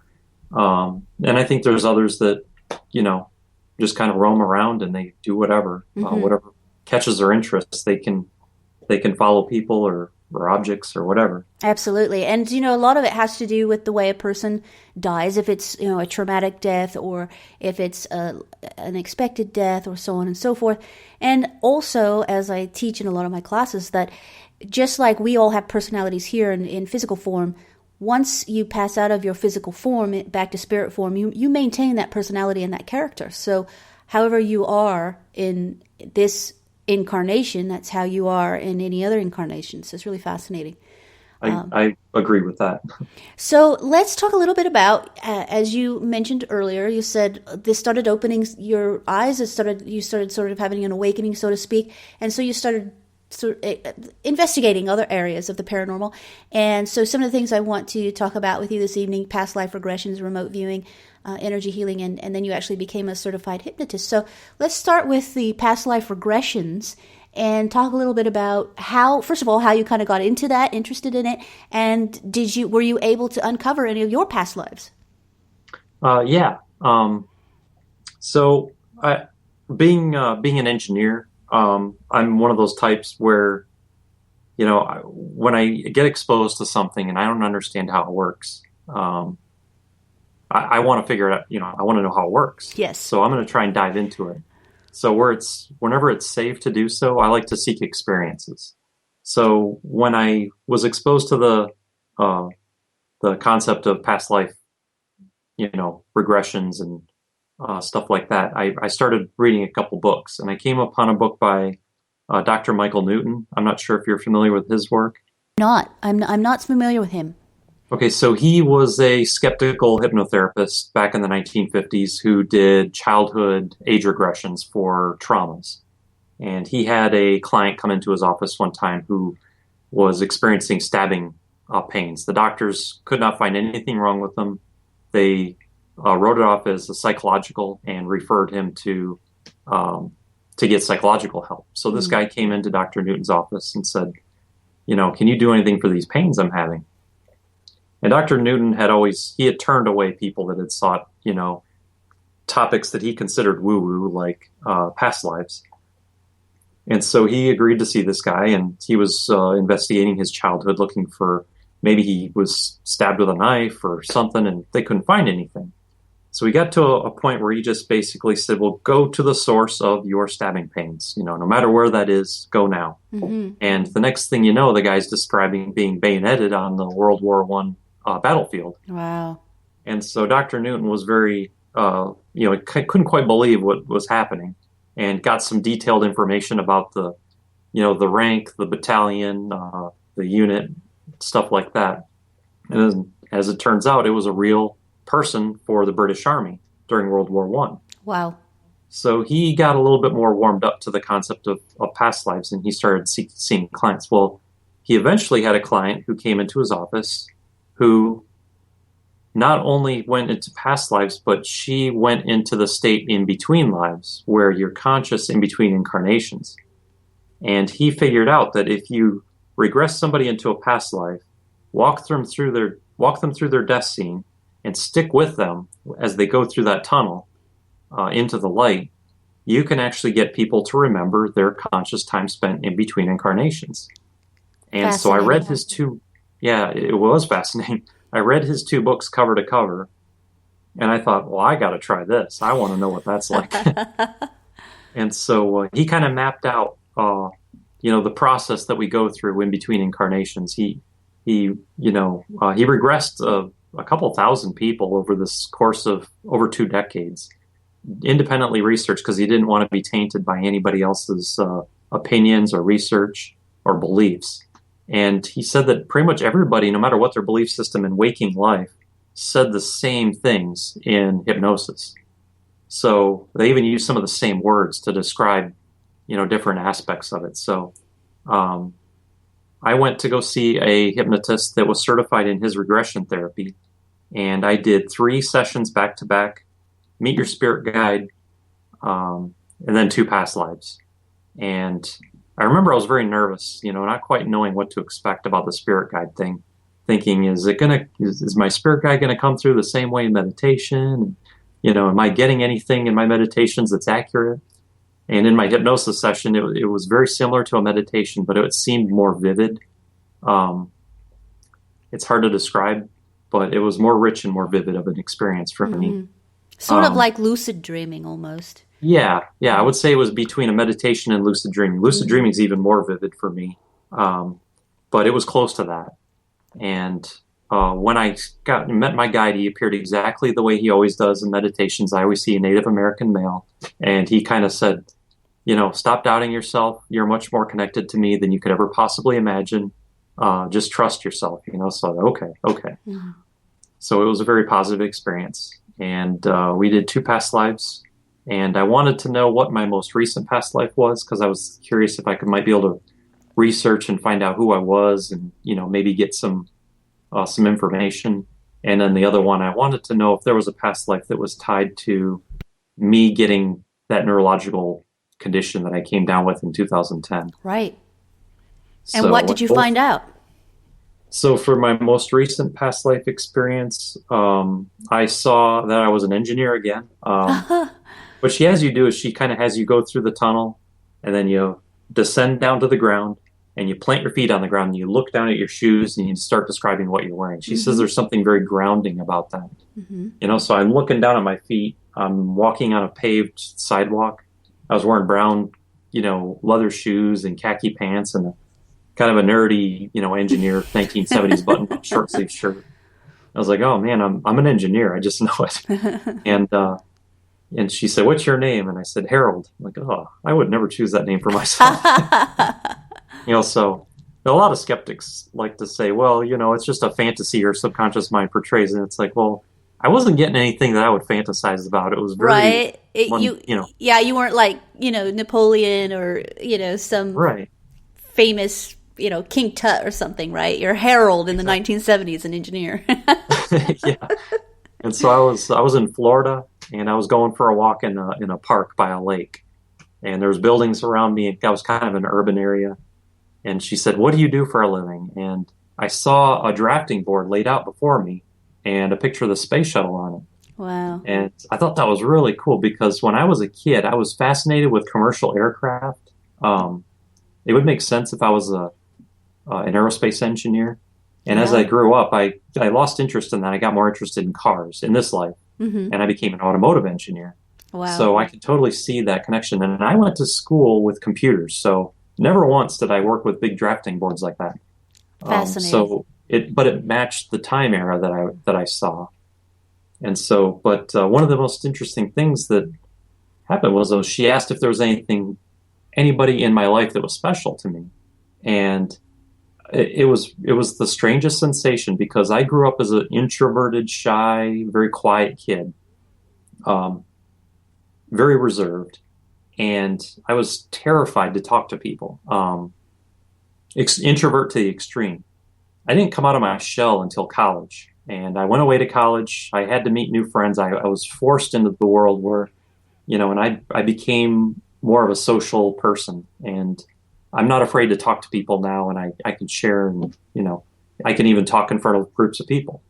And I think there's others that, just kind of roam around and they do whatever, whatever catches their interest. They can follow people or objects or whatever. Absolutely. And, a lot of it has to do with the way a person dies, if it's, a traumatic death or if it's an unexpected death or so on and so forth. And also, as I teach in a lot of my classes, that just like we all have personalities here in physical form, once you pass out of your physical form back to spirit form, you maintain that personality and that character. So however you are in this incarnation, that's how you are in any other incarnation. So it's really fascinating. I agree with that. So let's talk a little bit about, as you mentioned earlier, you said this started opening your eyes. You started sort of having an awakening, so to speak. And so you started investigating other areas of the paranormal. And so some of the things I want to talk about with you this evening: past life regressions, remote viewing, energy healing, and then you actually became a certified hypnotist. So let's start with the past life regressions and talk a little bit about how, first of all, how you kind of got into that, interested in it, and were you able to uncover any of your past lives? Yeah. So being an engineer, I'm one of those types where, when I get exposed to something and I don't understand how it works, I want to figure it out. I want to know how it works. Yes. So I'm going to try and dive into it. So whenever it's safe to do so, I like to seek experiences. So when I was exposed to the concept of past life, regressions and stuff like that, I started reading a couple books, and I came upon a book by Dr. Michael Newton. I'm not sure if you're familiar with his work. I'm not familiar with him. Okay, so he was a skeptical hypnotherapist back in the 1950s who did childhood age regressions for traumas. And he had a client come into his office one time who was experiencing stabbing pains. The doctors could not find anything wrong with them. They wrote it off as a psychological and referred him to get psychological help. So this guy came into Dr. Newton's office and said, can you do anything for these pains I'm having? And Dr. Newton had turned away people that had sought, topics that he considered woo-woo, like past lives. And so he agreed to see this guy, and he was investigating his childhood, looking for, maybe he was stabbed with a knife or something, and they couldn't find anything. So we got to a point where he just basically said, well, go to the source of your stabbing pains. No matter where that is, go now. Mm-hmm. And the next thing you know, the guy's describing being bayoneted on the World War I battlefield. Wow. And so Dr. Newton was very, couldn't quite believe what was happening, and got some detailed information about the rank, the battalion, the unit, stuff like that. And as it turns out, it was a real person for the British Army during World War I. Wow. So he got a little bit more warmed up to the concept of past lives, and he started seeing clients. Well, he eventually had a client who came into his office who not only went into past lives, but she went into the state in between lives where you're conscious in between incarnations. And he figured out that if you regress somebody into a past life, walk them through their death scene, and stick with them as they go through that tunnel into the light, you can actually get people to remember their conscious time spent in between incarnations. And so I read his two, it was fascinating. I read his 2 books cover to cover, and I thought, well, I got to try this. I want to know what that's like. And so he kind of mapped out, the process that we go through in between incarnations. He regressed a couple thousand people over this course of over 2 decades, independently researched because he didn't want to be tainted by anybody else's opinions or research or beliefs. And he said that pretty much everybody, no matter what their belief system in waking life, said the same things in hypnosis. So they even use some of the same words to describe, different aspects of it. So I went to go see a hypnotist that was certified in his regression therapy. And I did 3 sessions back to back, meet your spirit guide, and then 2 past lives. And I remember I was very nervous, not quite knowing what to expect about the spirit guide thing, thinking, is my spirit guide going to come through the same way in meditation? Am I getting anything in my meditations that's accurate? And in my hypnosis session, it was very similar to a meditation, but it seemed more vivid. It's hard to describe, but it was more rich and more vivid of an experience for me. Sort of like lucid dreaming almost. Yeah, I would say it was between a meditation and lucid dreaming. Lucid dreaming is even more vivid for me, but it was close to that. And when I met my guide, he appeared exactly the way he always does in meditations. I always see a Native American male, and he kind of said, stop doubting yourself. You're much more connected to me than you could ever possibly imagine. Just trust yourself, So, okay. Mm-hmm. So it was a very positive experience. And we did 2 past lives. And I wanted to know what my most recent past life was because I was curious if I might be able to research and find out who I was and, maybe get some information. And then the other one, I wanted to know if there was a past life that was tied to me getting that neurological condition that I came down with in 2010. Right. And what did you find out? So for my most recent past life experience, I saw that I was an engineer again. What she has you do is she kind of has you go through the tunnel and then you descend down to the ground and you plant your feet on the ground and you look down at your shoes and you start describing what you're wearing. She says there's something very grounding about that. So I'm looking down at my feet. I'm walking on a paved sidewalk. I was wearing brown, leather shoes and khaki pants and kind of a nerdy, engineer 1970s button short sleeve shirt. I was like, oh man, I'm an engineer. I just know it. And she said, what's your name? And I said, Harold. I'm like, oh, I would never choose that name for myself. So a lot of skeptics like to say, well, it's just a fantasy your subconscious mind portrays. And it's like, well, I wasn't getting anything that I would fantasize about. It was very, right. You weren't like, Napoleon or, some famous, King Tut or something, right? You're Harold in the 1970s, an engineer. Yeah. And so I was in Florida and I was going for a walk in a park by a lake, and there was buildings around me. I was kind of an urban area. And she said, what do you do for a living? And I saw a drafting board laid out before me and a picture of the space shuttle on it. Wow. And I thought that was really cool because when I was a kid, I was fascinated with commercial aircraft. It would make sense if I was an aerospace engineer. And as I grew up, I lost interest in that. I got more interested in cars in this life. And I became an automotive engineer. Wow. So I could totally see that connection. And I went to school with computers. So never once did I work with big drafting boards like that. Fascinating. But it matched the time era that I saw. And so, but one of the most interesting things that happened was she asked if there was anybody in my life that was special to me. And it was the strangest sensation because I grew up as an introverted, shy, very quiet kid, very reserved, and I was terrified to talk to people. introvert to the extreme. I didn't come out of my shell until college. And I went away to college. I had to meet new friends. I was forced into the world where, and I became more of a social person. And I'm not afraid to talk to people now, and I can share, and, I can even talk in front of groups of people.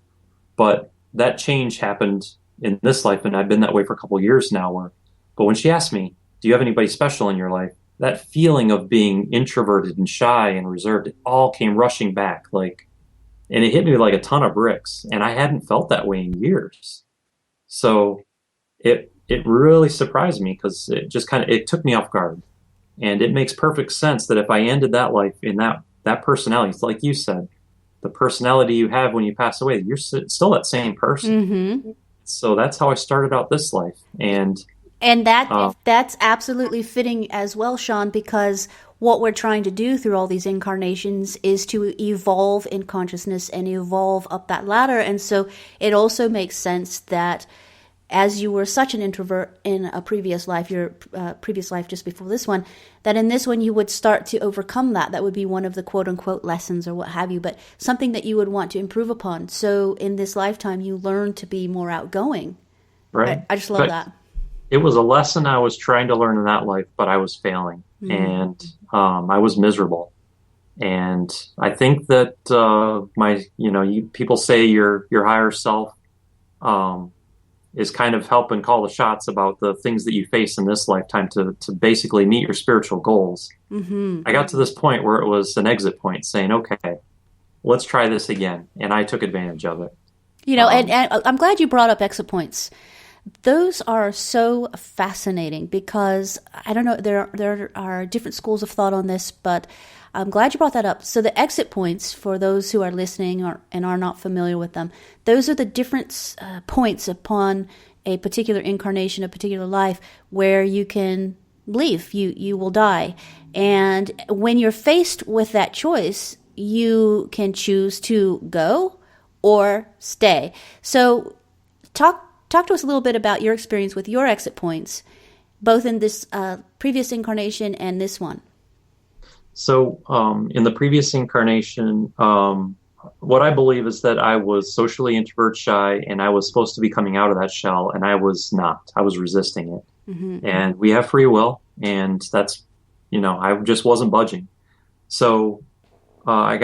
But that change happened in this life, and I've been that way for a couple of years now. But when she asked me, do you have anybody special in your life? That feeling of being introverted and shy and reserved, it all came rushing back, and it hit me like a ton of bricks, and I hadn't felt that way in years. So it really surprised me, because it just it took me off guard. And it makes perfect sense that if I ended that life in that personality, it's like you said, the personality you have when you pass away, you're still that same person. Mm-hmm. So that's how I started out this life. And that's absolutely fitting as well, Sean, because what we're trying to do through all these incarnations is to evolve in consciousness and evolve up that ladder. And so it also makes sense that as you were such an introvert in a previous life, your previous life just before this one, that in this one you would start to overcome that. That would be one of the quote-unquote lessons or what have you, but something that you would want to improve upon. So in this lifetime, you learn to be more outgoing. Right. I just love that. It was a lesson I was trying to learn in that life, but I was failing. Mm-hmm. And I was miserable. And I think that people say your higher self is kind of helping call the shots about the things that you face in this lifetime to basically meet your spiritual goals. Mm-hmm. I got to this point where it was an exit point, saying, okay, let's try this again. And I took advantage of it. And I'm glad you brought up exit points. Those are so fascinating because, I don't know, there are different schools of thought on this, but I'm glad you brought that up. So the exit points, for those who are listening and are not familiar with them, those are the different points upon a particular incarnation, a particular life, where you can leave, you will die. And when you're faced with that choice, you can choose to go or stay. So talk to us a little bit about your experience with your exit points, both in this previous incarnation and this one. So in the previous incarnation, what I believe is that I was socially introvert shy, and I was supposed to be coming out of that shell, and I was not. I was resisting it. Mm-hmm. And we have free will, and that's, I just wasn't budging. So I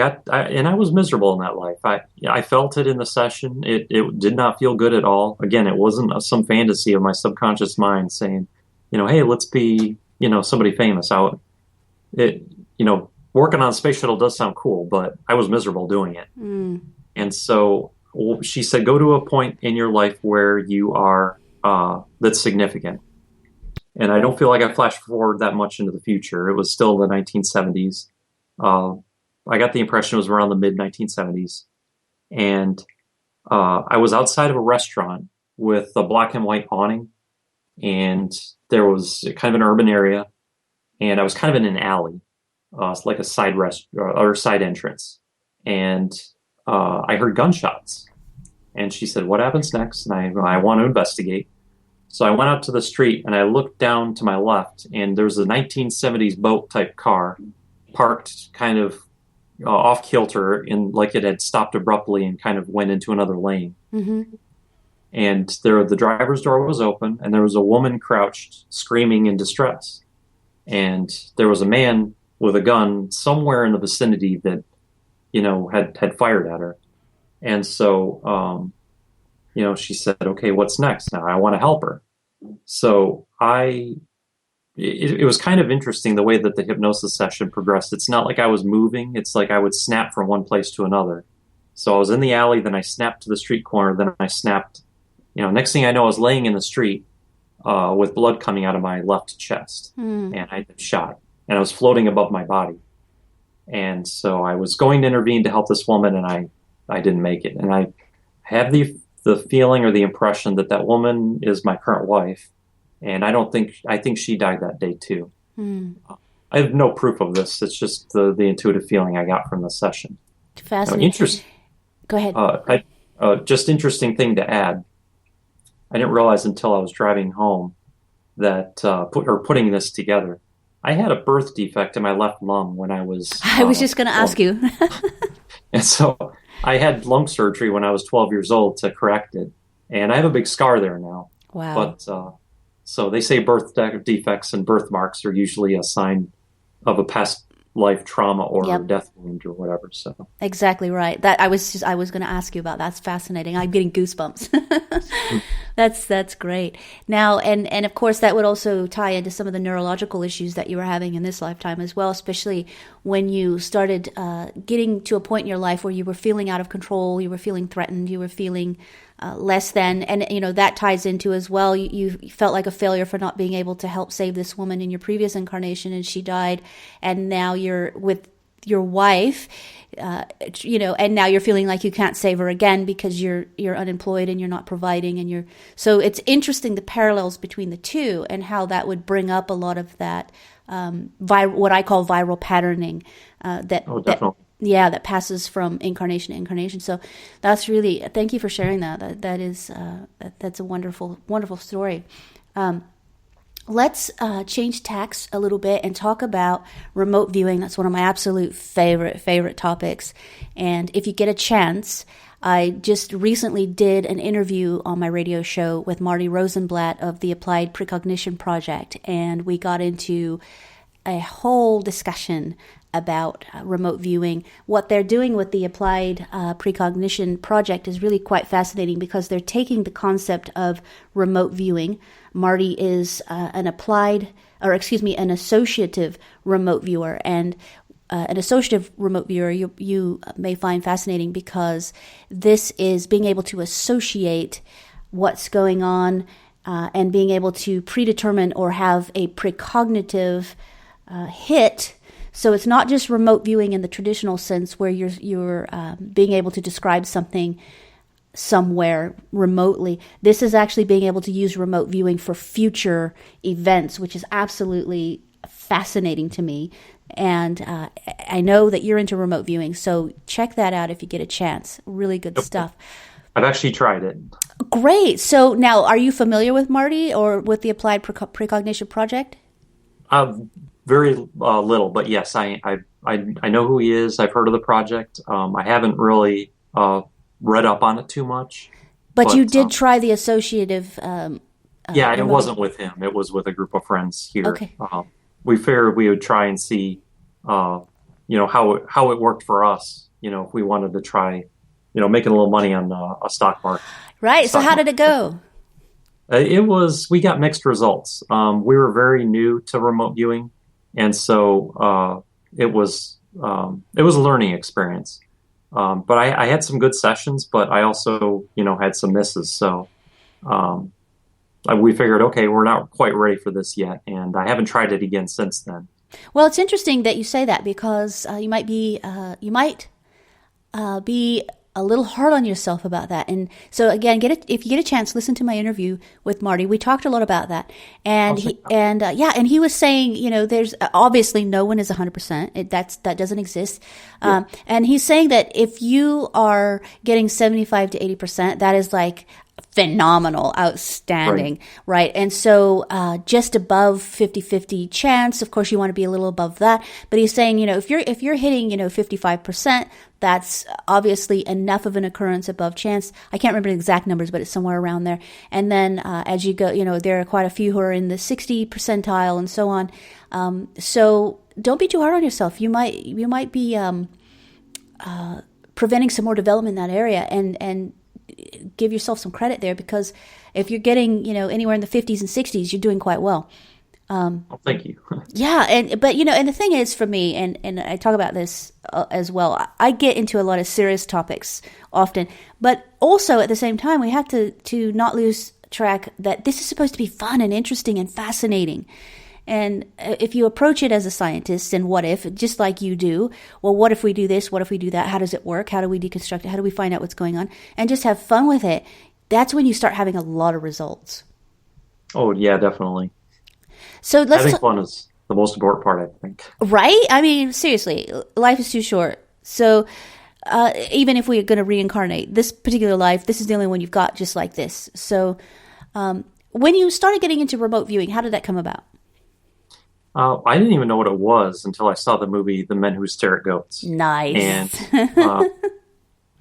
was miserable in that life. I felt it in the session. It did not feel good at all. Again, it wasn't some fantasy of my subconscious mind saying, hey, let's be, somebody famous out. Working on a space shuttle does sound cool, but I was miserable doing it. Mm. And so she said, go to a point in your life where you are, that's significant. And I don't feel like I flashed forward that much into the future. It was still the 1970s. I got the impression it was around the mid-1970s. And I was outside of a restaurant with a black and white awning. And there was kind of an urban area. And I was kind of in an alley, like a side or side entrance. And I heard gunshots. And she said, what happens next? And I want to investigate. So I went out to the street and I looked down to my left, and there was a 1970s boat type car parked kind of off kilter, like it had stopped abruptly and kind of went into another lane. Mm-hmm. And the driver's door was open, and there was a woman crouched, screaming in distress. And there was a man with a gun somewhere in the vicinity that, had fired at her. And so, she said, okay, what's next? Now I want to help her. So it was kind of interesting the way that the hypnosis session progressed. It's not like I was moving. It's like I would snap from one place to another. So I was in the alley, then I snapped to the street corner, then I snapped, next thing I know, I was laying in the street with blood coming out of my left chest. And I had been shot, and I was floating above my body. And so I was going to intervene to help this woman, and I didn't make it. And I have the feeling or the impression that woman is my current wife. And I think she died that day too. I have no proof of this. It's just the intuitive feeling I got from the session. Fascinating. Go ahead. Just interesting thing to add. I didn't realize until I was driving home that putting this together. I had a birth defect in my left lung when I was... I was just going to ask you. And so I had lung surgery when I was 12 years old to correct it. And I have a big scar there now. Wow. But so they say birth defects and birthmarks are usually a sign of a past life trauma or death wound or whatever. So exactly right. That I was going to ask you about. That's fascinating. I'm getting goosebumps. That's great. Now, and of course that would also tie into some of the neurological issues that you were having in this lifetime as well, especially when you started getting to a point in your life where you were feeling out of control, you were feeling threatened, you were feeling less than, and that ties into as well. You felt like a failure for not being able to help save this woman in your previous incarnation, and she died, and now you're with your wife, and now you're feeling like you can't save her again because you're unemployed and you're not providing, and so it's interesting the parallels between the two and how that would bring up a lot of that what I call viral patterning definitely. that passes from incarnation to incarnation. So that's really, thank you for sharing that. That's a wonderful, wonderful story. Let's change tacks a little bit and talk about remote viewing. That's one of my absolute favorite topics. And if you get a chance, I just recently did an interview on my radio show with Marty Rosenblatt of the Applied Precognition Project. And we got into a whole discussion about remote viewing. What they're doing with the Applied Precognition Project is really quite fascinating because they're taking the concept of remote viewing. Marty is an associative remote viewer, and an associative remote viewer you may find fascinating because this is being able to associate what's going on and being able to predetermine or have a precognitive hit. So it's not just remote viewing in the traditional sense where you're being able to describe something somewhere remotely. This is actually being able to use remote viewing for future events, which is absolutely fascinating to me. And I know that you're into remote viewing, so check that out if you get a chance. Really good stuff. I've actually tried it. Great. So now, are you familiar with Marty or with the Applied Precognition Project? Very little, but yes, I know who he is. I've heard of the project. I haven't really read up on it too much. But you did try the associative. It wasn't with him. It was with a group of friends here. Okay. We figured we would try and see, how it worked for us. If we wanted to try, making a little money on a stock market. Right. So how did it go? We got mixed results. We were very new to remote viewing. And so it was a learning experience. But I had some good sessions, but I also, had some misses. So we figured, okay, we're not quite ready for this yet. And I haven't tried it again since then. Well, it's interesting that you say that because you might be a little hard on yourself about that. And so again, if you get a chance, listen to my interview with Marty. We talked a lot about that. And he was saying, there's obviously no one is 100%. That doesn't exist. Yeah. And he's saying that if you are getting 75 to 80%, that is like phenomenal, outstanding, right? And so just above 50-50 chance, of course you want to be a little above that, but he's saying, if you're hitting, 55%, that's obviously enough of an occurrence above chance. I can't remember the exact numbers, but it's somewhere around there. And then as you go, there are quite a few who are in the 60 percentile and so on. So don't be too hard on yourself. You might be preventing some more development in that area, and give yourself some credit there, because if you're getting, anywhere in the 50s and 60s, you're doing quite well. Thank you. Yeah. But the thing is for me, and I talk about this as well, I get into a lot of serious topics often, but also at the same time, we have to not lose track that this is supposed to be fun and interesting and fascinating. And if you approach it as a scientist, and what if, just like you do, well, what if we do this? What if we do that? How does it work? How do we deconstruct it? How do we find out what's going on? And just have fun with it. That's when you start having a lot of results. Oh, yeah, definitely. So having fun is the most important part, I think. Right? I mean, seriously, life is too short. So even if we're going to reincarnate, this particular life, this is the only one you've got just like this. So when you started getting into remote viewing, how did that come about? I didn't even know what it was until I saw the movie The Men Who Stare at Goats. Nice. And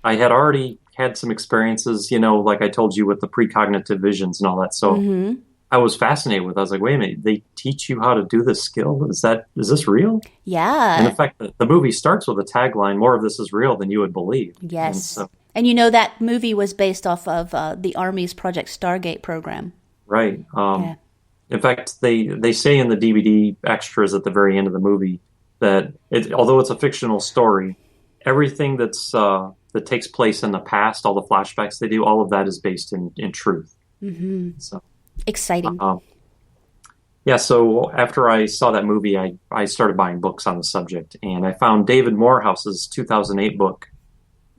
I had already had some experiences, like I told you with the precognitive visions and all that. So I was fascinated with it. I was like, wait a minute, they teach you how to do this skill? Is this real? Yeah. And in fact, the movie starts with a tagline, more of this is real than you would believe. Yes. And that movie was based off of the Army's Project Stargate program. Right. Yeah. In fact, they say in the DVD extras at the very end of the movie that although it's a fictional story, everything that takes place in the past, all the flashbacks they do, all of that is based in truth. Mm-hmm. So exciting. So after I saw that movie, I started buying books on the subject, and I found David Morehouse's 2008 book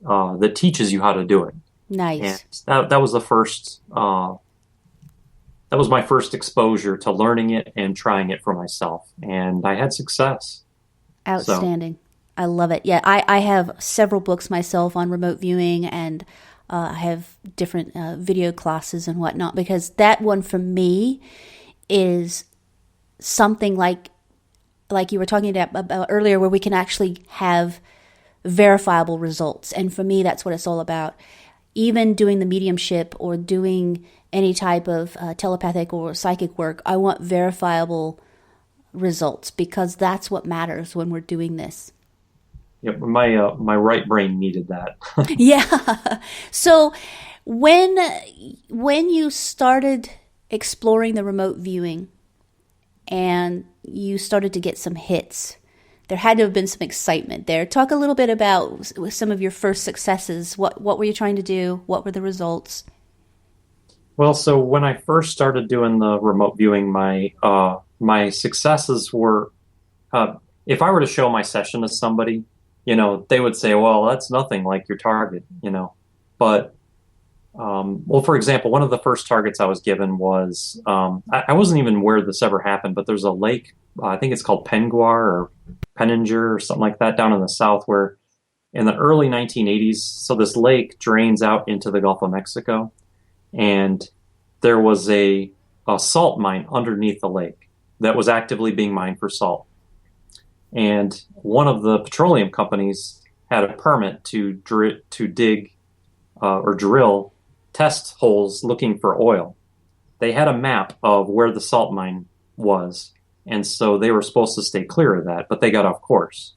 that teaches you how to do it. Nice. And that was the first. That was my first exposure to learning it and trying it for myself, and I had success. Outstanding. I love it. Yeah, I have several books myself on remote viewing, and I have different video classes and whatnot, because that one for me is something like you were talking about earlier, where we can actually have verifiable results. And for me, that's what it's all about. Even doing the mediumship or doing any type of telepathic or psychic work, I want verifiable results, because that's what matters when we're doing this. Yep, my right brain needed that. Yeah. So when you started exploring the remote viewing and you started to get some hits, there had to have been some excitement there. Talk a little bit about some of your first successes. What were you trying to do? What were the results? Well, so when I first started doing the remote viewing, my successes were, if I were to show my session to somebody, they would say, well, that's nothing like your target, But, for example, one of the first targets I was given was, I wasn't even aware this ever happened, but there's a lake, I think it's called Penguar or Penninger or something like that down in the south, where in the early 1980s, so this lake drains out into the Gulf of Mexico, and there was a salt mine underneath the lake that was actively being mined for salt. And one of the petroleum companies had a permit to dig or drill test holes looking for oil. They had a map of where the salt mine was, and so they were supposed to stay clear of that, but they got off course.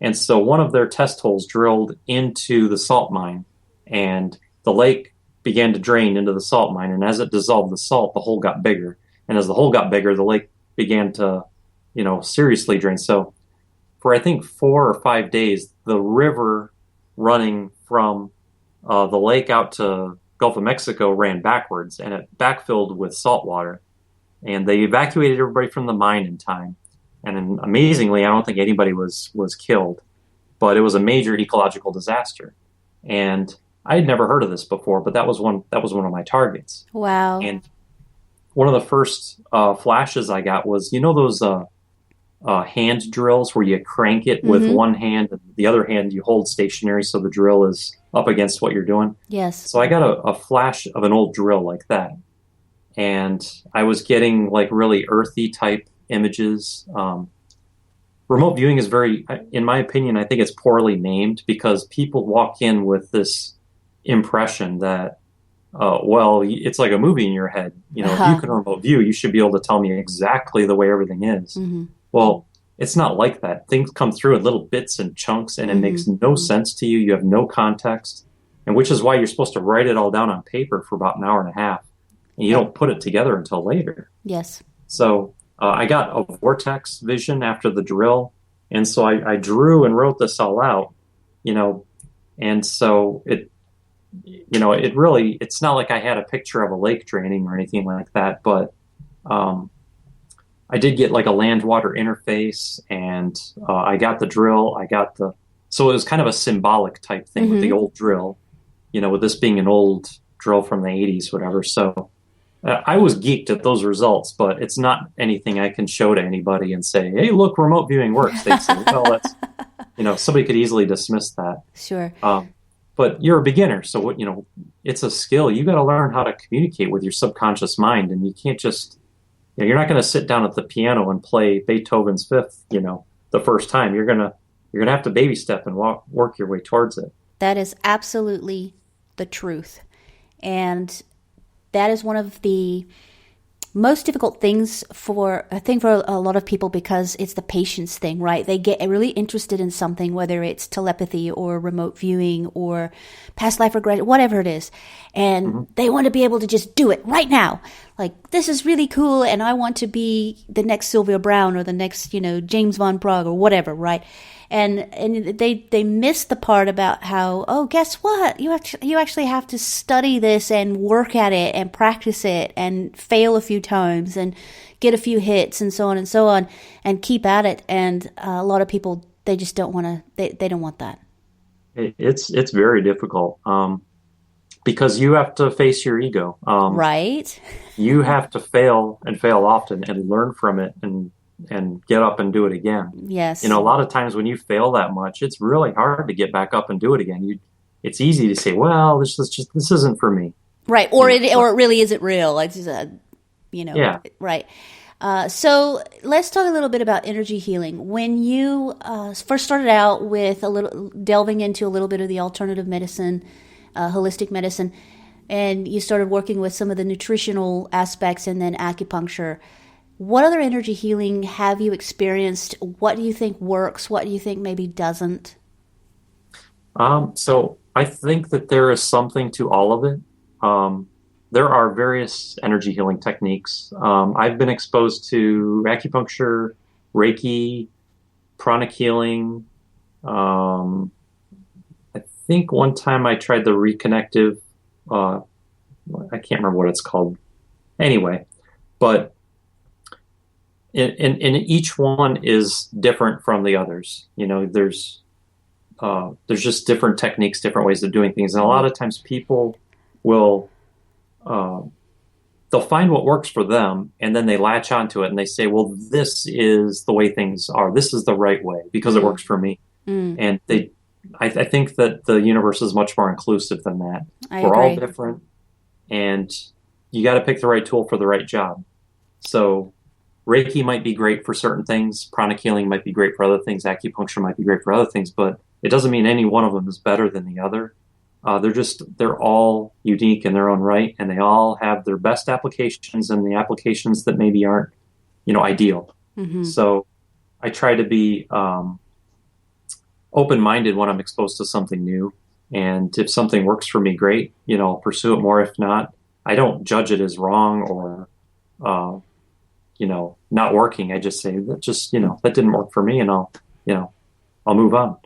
And so one of their test holes drilled into the salt mine, and the lake began to drain into the salt mine. And as it dissolved the salt, the hole got bigger. And as the hole got bigger, the lake began to, seriously drain. So for I think 4 or 5 days, the river running from the lake out to Gulf of Mexico ran backwards, and it backfilled with salt water. And they evacuated everybody from the mine in time. And amazingly, I don't think anybody was killed, but it was a major ecological disaster. And I had never heard of this before, but that was one of my targets. Wow. And one of the first flashes I got was, those hand drills where you crank it with one hand, and the other hand you hold stationary so the drill is up against what you're doing. Yes. So I got a flash of an old drill like that. And I was getting like really earthy type images. Remote viewing is very, in my opinion, I think it's poorly named, because people walk in with this impression that, it's like a movie in your head. If you can remote view, you should be able to tell me exactly the way everything is. Mm-hmm. Well, it's not like that. Things come through in little bits and chunks, and it makes no sense to you. You have no context, and which is why you're supposed to write it all down on paper for about an hour and a half, and you don't put it together until later. Yes. So I got a vortex vision after the drill, and so I drew and wrote this all out, and so it really, it's not like I had a picture of a lake draining or anything like that, but I did get like a land-water interface, and I got the drill, so it was kind of a symbolic type thing with the old drill, with this being an old drill from the 80s, whatever. So I was geeked at those results, but it's not anything I can show to anybody and say, hey, look, remote viewing works. They'd say, well, that's, somebody could easily dismiss that. Sure. But you're a beginner, so it's a skill. You got to learn how to communicate with your subconscious mind, and you can't just you're not going to sit down at the piano and play Beethoven's Fifth, the first time. You're gonna have to baby step and work your way towards it. That is absolutely the truth. And that is one of the most difficult things for a lot of people, because it's the patience thing, right? They get really interested in something, whether it's telepathy or remote viewing or past life regression, whatever it is. And they want to be able to just do it right now. Like, this is really cool, and I want to be the next Sylvia Browne or the next, James Von Prague or whatever, right? And they miss the part about how, oh, guess what? You actually have to study this and work at it and practice it and fail a few times and get a few hits and so on and keep at it. And a lot of people, they just don't want to. They don't want that. It's very difficult because you have to face your ego. Right. You have to fail and fail often and learn from it and get up and do it again. Yes. A lot of times when you fail that much, it's really hard to get back up and do it again. It's easy to say, well, this isn't for me. Right. Or it really isn't real. It's Yeah. Right. So let's talk a little bit about energy healing. When you first started out with delving into a little bit of the alternative medicine, holistic medicine, and you started working with some of the nutritional aspects and then acupuncture, what other energy healing have you experienced? What do you think works? What do you think maybe doesn't? So I think that there is something to all of it. There are various energy healing techniques. I've been exposed to acupuncture, Reiki, pranic healing. I think one time I tried the reconnective. I can't remember what it's called. Anyway, but and each one is different from the others. There's just different techniques, different ways of doing things, and a lot of times people will they'll find what works for them, and then they latch onto it and they say, "Well, this is the way things are. This is the right way because it works for me." And I think that the universe is much more inclusive than that. We're all different, and you got to pick the right tool for the right job. So Reiki might be great for certain things. Pranic healing might be great for other things. Acupuncture might be great for other things, but it doesn't mean any one of them is better than the other. They're all unique in their own right, and they all have their best applications and the applications that maybe aren't, ideal. So I try to be open-minded when I'm exposed to something new. And if something works for me, great, I'll pursue it more. If not, I don't judge it as wrong or, not working. I just say that didn't work for me, and I'll move on.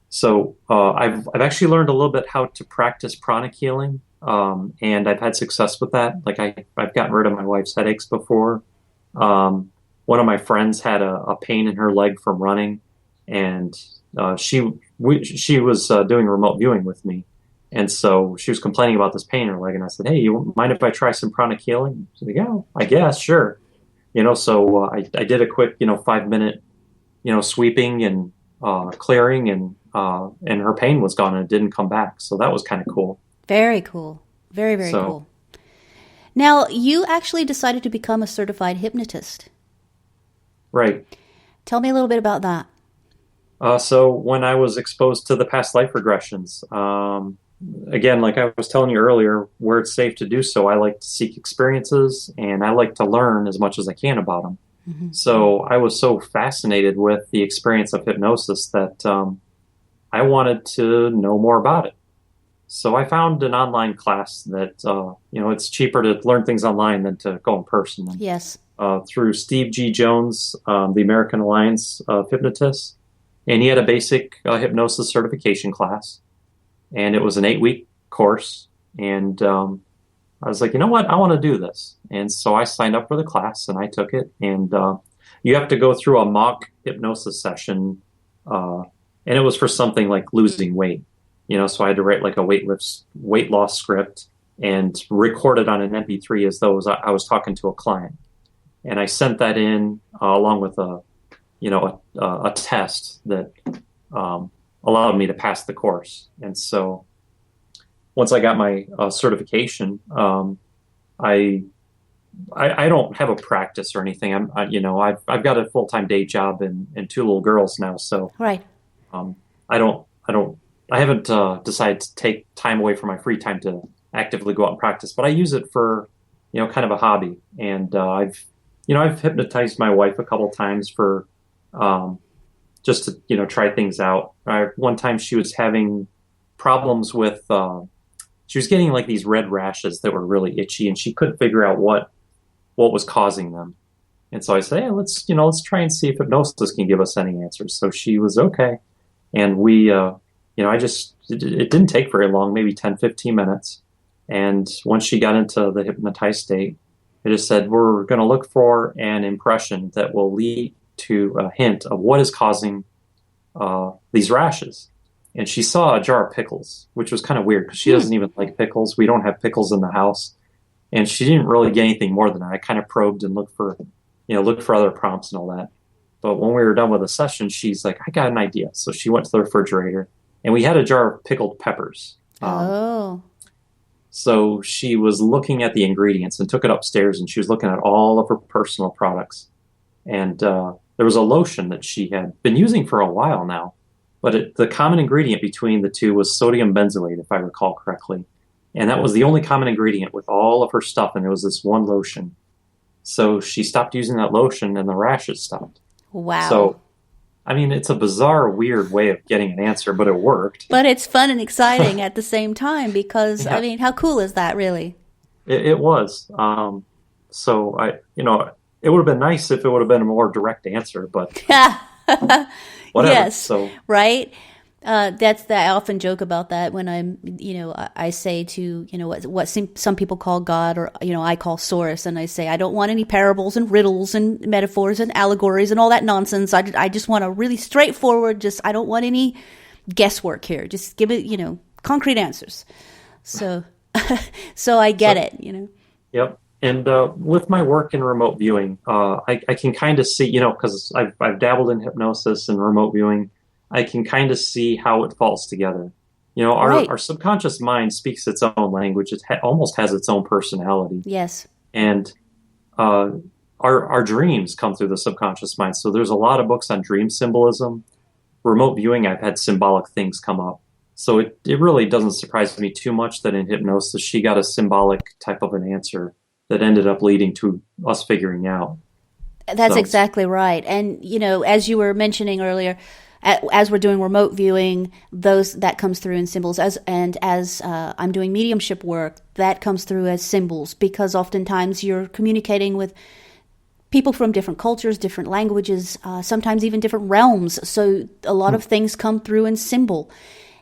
So I've actually learned a little bit how to practice pranic healing, and I've had success with that. Like I've gotten rid of my wife's headaches before. One of my friends had a pain in her leg from running, and she was doing remote viewing with me, and so she was complaining about this pain in her leg, and I said, "Hey, you mind if I try some pranic healing?" She said, "Yeah, I guess, sure." So I did a quick 5-minute sweeping and clearing, and her pain was gone and it didn't come back. So that was kind of cool. Very cool. Very, very cool. Now, you actually decided to become a certified hypnotist. Right. Tell me a little bit about that. So when I was exposed to the past life regressions, again, like I was telling you earlier, where it's safe to do so, I like to seek experiences and I like to learn as much as I can about them. So I was so fascinated with the experience of hypnosis that I wanted to know more about it. So I found an online class that, it's cheaper to learn things online than to go in person. And, yes. Through Steve G. Jones, the American Alliance of Hypnotists. And he had a basic hypnosis certification class. And it was an 8-week course. And I was like, you know what? I want to do this. And so I signed up for the class and I took it. And you have to go through a mock hypnosis session. And it was for something like losing weight. So I had to write like a weight loss script and record it on an MP3 as though I was talking to a client. And I sent that in along with a test that allowed me to pass the course. And so once I got my certification, I I don't have a practice or anything. I've got a full-time day job and two little girls now, so Right. um, I haven't decided to take time away from my free time to actively go out and practice, but I use it for, kind of a hobby. And I've hypnotized my wife a couple times for just to, try things out. One time she was having problems with, she was getting like these red rashes that were really itchy, and she couldn't figure out what was causing them. And so I said, hey, let's try and see if hypnosis can give us any answers. So she was okay. And we, it didn't take very long, maybe 10, 15 minutes. And once she got into the hypnotized state, I just said, we're going to look for an impression that will lead to a hint of what is causing these rashes. And she saw a jar of pickles, which was kind of weird because she doesn't even like pickles. We don't have pickles in the house. And she didn't really get anything more than that. I kind of probed and looked for other prompts and all that. But when we were done with the session, she's like, I got an idea. So she went to the refrigerator, and we had a jar of pickled peppers. So she was looking at the ingredients and took it upstairs, and she was looking at all of her personal products. And there was a lotion that she had been using for a while now, but the common ingredient between the two was sodium benzoate, if I recall correctly. And that was the only common ingredient with all of her stuff, and it was this one lotion. So she stopped using that lotion, and the rashes stopped. Wow. So, I mean, it's a bizarre, weird way of getting an answer, but it worked. But it's fun and exciting at the same time because, Yeah. I mean, how cool is that, really? It was. So it would have been nice if it would have been a more direct answer, but whatever. Yes, So right? I often joke about that when I say to, what some people call God, or, I call Source, and I say, I don't want any parables and riddles and metaphors and allegories and all that nonsense. I just want a really straightforward, I don't want any guesswork here. Just give it, concrete answers. So, so I get it. Yep. And with my work in remote viewing, I can kind of see, because I've dabbled in hypnosis and remote viewing, I can kind of see how it falls together. Our subconscious mind speaks its own language. It almost has its own personality. Yes. And our dreams come through the subconscious mind. So there's a lot of books on dream symbolism. Remote viewing, I've had symbolic things come up. So it really doesn't surprise me too much that in hypnosis, she got a symbolic type of an answer that ended up leading to us figuring out. That's exactly right. And, as you were mentioning earlier, as we're doing remote viewing, that comes through in symbols. As I'm doing mediumship work, that comes through as symbols, because oftentimes you're communicating with people from different cultures, different languages, sometimes even different realms. So a lot of things come through in symbol.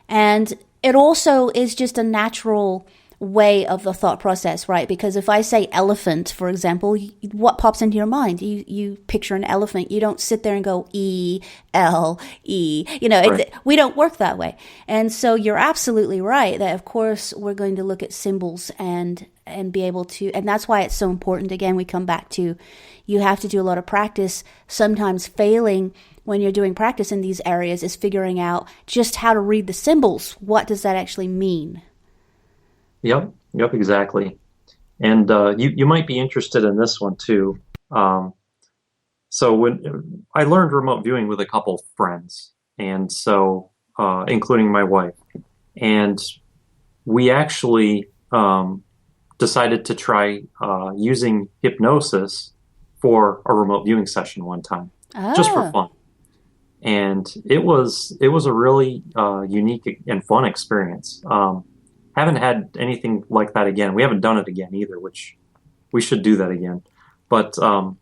And it also is just a natural way of the thought process, right? Because if I say elephant, for example, what pops into your mind? You picture an elephant. You don't sit there and go E-L-E. Right. We don't work that way. And so you're absolutely right that, of course, we're going to look at symbols and be able to, and that's why it's so important. Again, we come back to, you have to do a lot of practice. Sometimes failing when you're doing practice in these areas is figuring out just how to read the symbols. What does that actually mean? Yep, exactly. And you might be interested in this one too. So when I learned remote viewing with a couple of friends, and so including my wife, and we actually decided to try using hypnosis for a remote viewing session one time, just for fun. And it was a really unique and fun experience. Haven't had anything like that again. We haven't done it again either, which we should do that again. But are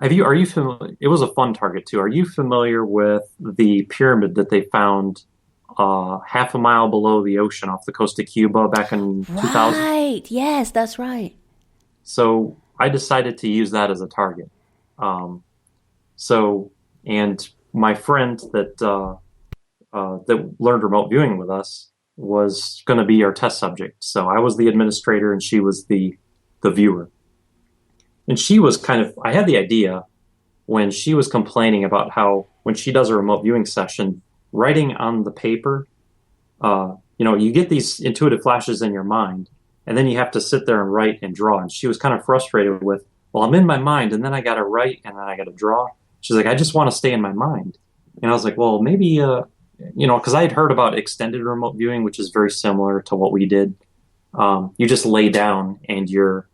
you familiar? It was a fun target too. Are you familiar with the pyramid that they found half a mile below the ocean off the coast of Cuba back in 2000? Right. Yes, that's right. So I decided to use that as a target. And my friend that learned remote viewing with us was going to be our test subject. So I was the administrator and she was the viewer. And she was I had the idea when she was complaining about how when she does a remote viewing session, writing on the paper, you get these intuitive flashes in your mind, and then you have to sit there and write and draw. And she was kind of frustrated with, well, I'm in my mind, and then I got to write, and then I got to draw. She's like, I just want to stay in my mind. And I was like, well, maybe, because I had heard about extended remote viewing, which is very similar to what we did. You just lay down and you're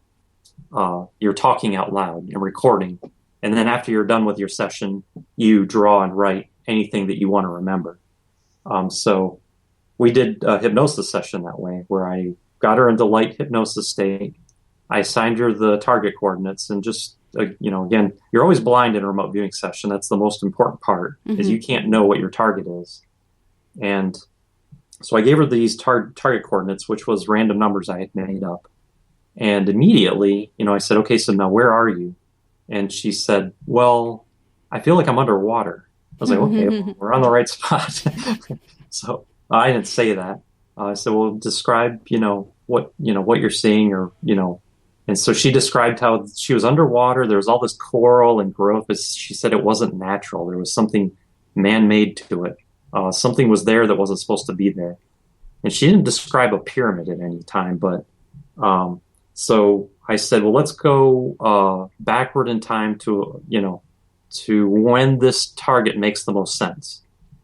talking out loud and recording. And then after you're done with your session, you draw and write anything that you want to remember. So we did a hypnosis session that way, where I got her into light hypnosis state. I assigned her the target coordinates, and just, again, you're always blind in a remote viewing session. That's the most important part, is you can't know what your target is. And so I gave her these target coordinates, which was random numbers I had made up. And immediately, I said, okay, so now where are you? And she said, well, I feel like I'm underwater. I was like, okay, well, we're on the right spot. So I didn't say that. I said, well, describe, what you're seeing, or, and so she described how she was underwater. There was all this coral and growth, but she said it wasn't natural. There was something man-made to it. Something was there that wasn't supposed to be there. And she didn't describe a pyramid at any time, but so I said, well, let's go backward in time to when this target makes the most sense.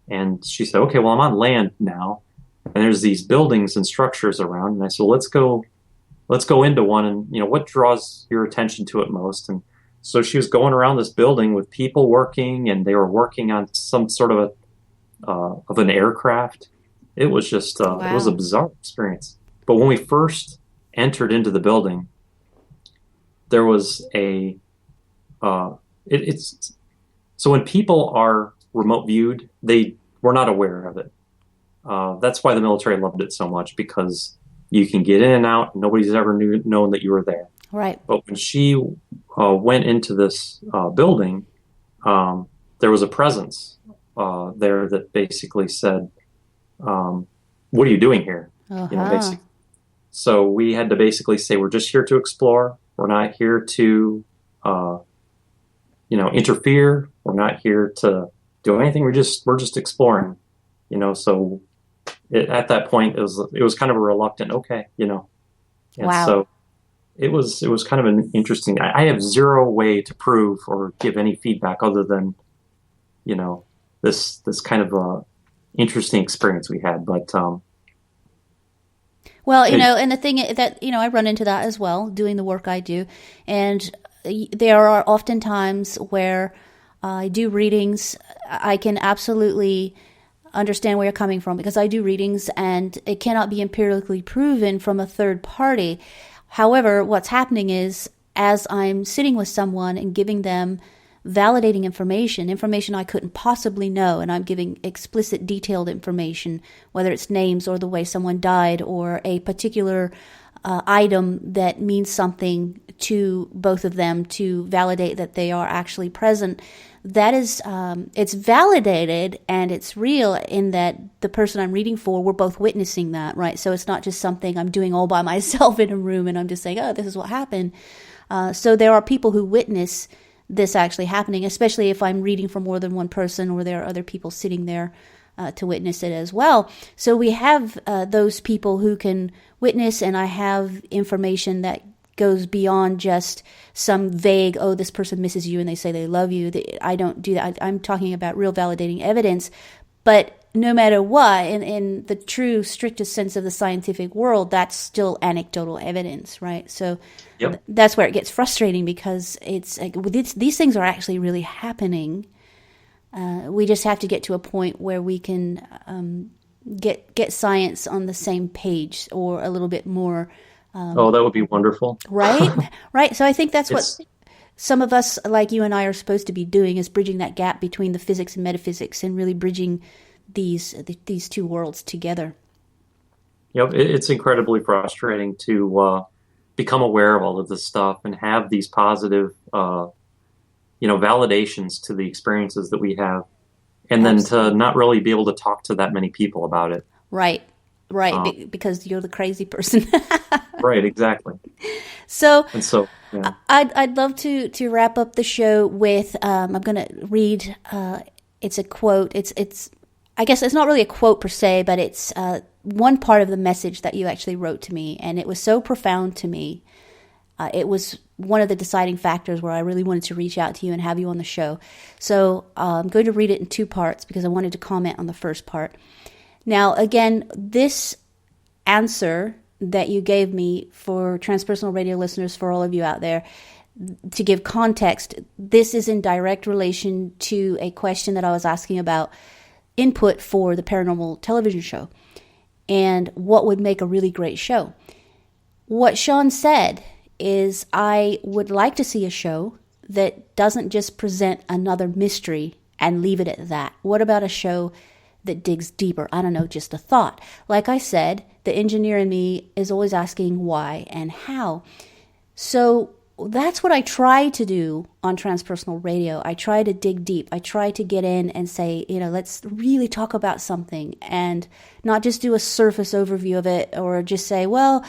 And she said, okay, well, I'm on land now, and there's these buildings and structures around. And I said, well, let's go into one, and what draws your attention to it most? And so she was going around this building with people working, and they were working on some sort of an aircraft. It was just Wow. It was a bizarre experience. But when we first entered into the building, there was so when people are remote viewed, they were not aware of it. That's why the military loved it so much, because you can get in and out. And nobody's ever known that you were there. Right. But when she went into this building, there was a presence there that basically said, what are you doing here? Basically. So we had to basically say, we're just here to explore. We're not here to, interfere. We're not here to do anything. We're just exploring, so at that point it was kind of a reluctant, okay, And Wow. so it was kind of an interesting, I have zero way to prove or give any feedback other than, this kind of interesting experience we had. But, well, and the thing that, I run into that as well, doing the work I do. And there are often times where I do readings. I can absolutely understand where you're coming from, because I do readings and it cannot be empirically proven from a third party. However, what's happening is, as I'm sitting with someone and giving them validating information I couldn't possibly know, and I'm giving explicit, detailed information, whether it's names or the way someone died or a particular item that means something to both of them to validate that they are actually present. That is, it's validated and it's real in that the person I'm reading for, we're both witnessing that, right? So it's not just something I'm doing all by myself in a room and I'm just saying, oh, this is what happened. So there are people who witness this actually happening, especially if I'm reading for more than one person or there are other people sitting there to witness it as well. So we have those people who can witness, and I have information that goes beyond just some vague, oh, this person misses you and they say they love you. I don't do that. I'm talking about real validating evidence. But no matter what, in the true, strictest sense of the scientific world, that's still anecdotal evidence, right? So Yep. That's where it gets frustrating, because it's like, these things are actually really happening. We just have to get to a point where we can get science on the same page, or a little bit more. That would be wonderful. Right? Right. So I think that's what some of us, like you and I, are supposed to be doing, is bridging that gap between the physics and metaphysics, and really bridging these two worlds together. Yep, it's incredibly frustrating to become aware of all of this stuff and have these positive, validations to the experiences that we have, and then to not really be able to talk to that many people about it. Right. Because you're the crazy person. Right, exactly. So yeah. I'd love to wrap up the show with I'm going to read. It's a quote. It's I guess it's not really a quote per se, but it's one part of the message that you actually wrote to me, and it was so profound to me. It was one of the deciding factors where I really wanted to reach out to you and have you on the show. So I'm going to read it in two parts because I wanted to comment on the first part. Now, again, this answer that you gave me for Transpersonal Radio listeners, for all of you out there, to give context, this is in direct relation to a question that I was asking about input for the paranormal television show and what would make a really great show. What Sean said is, I would like to see a show that doesn't just present another mystery and leave it at that. What about a show that digs deeper? I don't know, just a thought. Like I said, the engineer in me is always asking why and how. So that's what I try to do on Transpersonal Radio. I try to dig deep. I try to get in and say, let's really talk about something and not just do a surface overview of it or just say, well,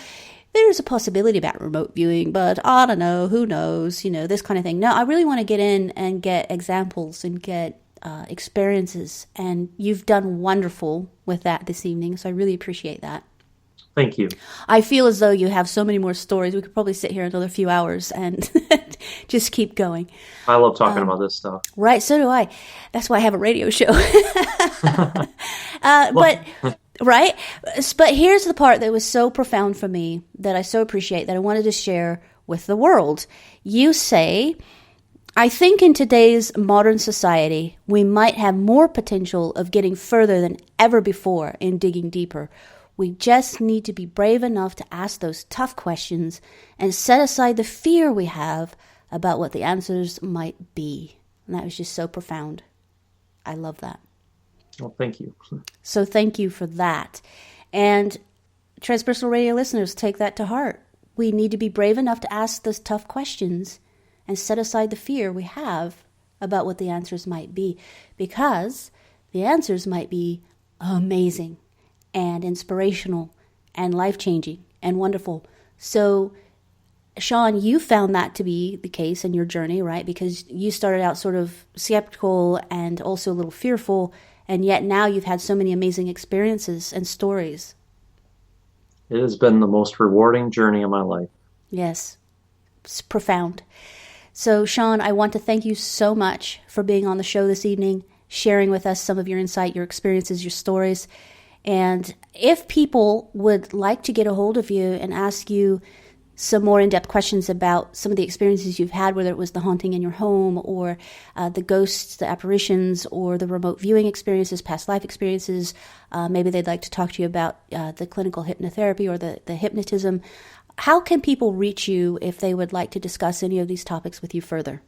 there's a possibility about remote viewing, but I don't know, who knows, this kind of thing. No, I really want to get in and get examples and get experiences, and you've done wonderful with that this evening, so I really appreciate that. Thank you. I feel as though you have so many more stories. We could probably sit here another few hours and just keep going. I love talking about this stuff. Right, so do I. That's why I have a radio show. Right? But here's the part that was so profound for me, that I so appreciate, that I wanted to share with the world. You say, I think in today's modern society, we might have more potential of getting further than ever before in digging deeper. We just need to be brave enough to ask those tough questions and set aside the fear we have about what the answers might be. And that was just so profound. I love that. Well, thank you. So thank you for that. And Transpersonal Radio listeners, take that to heart. We need to be brave enough to ask those tough questions and set aside the fear we have about what the answers might be, because the answers might be amazing and inspirational and life-changing and wonderful. So, Sean, you found that to be the case in your journey, right? Because you started out sort of skeptical and also a little fearful, and yet now you've had so many amazing experiences and stories. It has been the most rewarding journey of my life. Yes, it's profound. So, Sean, I want to thank you so much for being on the show this evening, sharing with us some of your insight, your experiences, your stories. And if people would like to get a hold of you and ask you some more in-depth questions about some of the experiences you've had, whether it was the haunting in your home or the ghosts, the apparitions, or the remote viewing experiences, past life experiences, maybe they'd like to talk to you about the clinical hypnotherapy or the hypnotism, how can people reach you if they would like to discuss any of these topics with you further?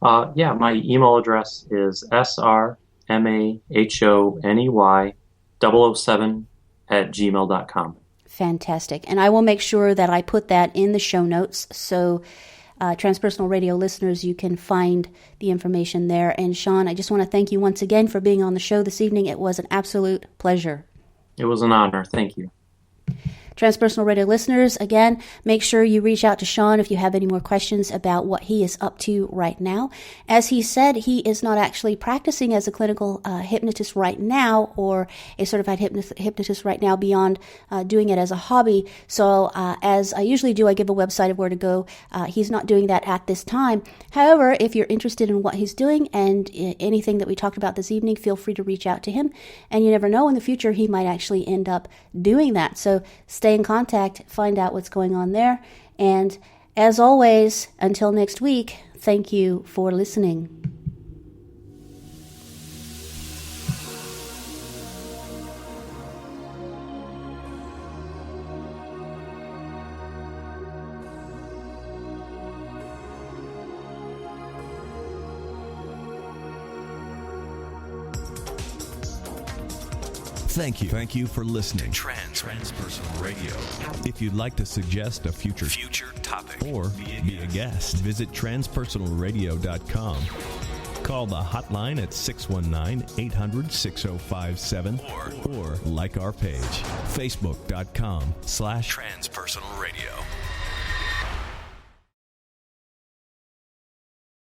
Yeah, my email address is srmahoney007@gmail.com. Fantastic. And I will make sure that I put that in the show notes. So Transpersonal Radio listeners, you can find the information there. And Sean, I just want to thank you once again for being on the show this evening. It was an absolute pleasure. It was an honor. Thank you. Transpersonal Radio listeners, again, make sure you reach out to Sean if you have any more questions about what he is up to right now. As he said, he is not actually practicing as a clinical hypnotist right now, or a certified hypnotist right now, beyond doing it as a hobby. So as I usually do, I give a website of where to go. He's not doing that at this time. However, if you're interested in what he's doing and anything that we talked about this evening, feel free to reach out to him. And you never know, in the future, he might actually end up doing that. So stay in contact, find out what's going on there. And as always, until next week, thank you for listening. Thank you. Thank you for listening. Transpersonal Radio. If you'd like to suggest a future topic or be a guest, visit transpersonalradio.com. Call the hotline at 619-800-6057 or like our page, facebook.com/Transpersonal Radio.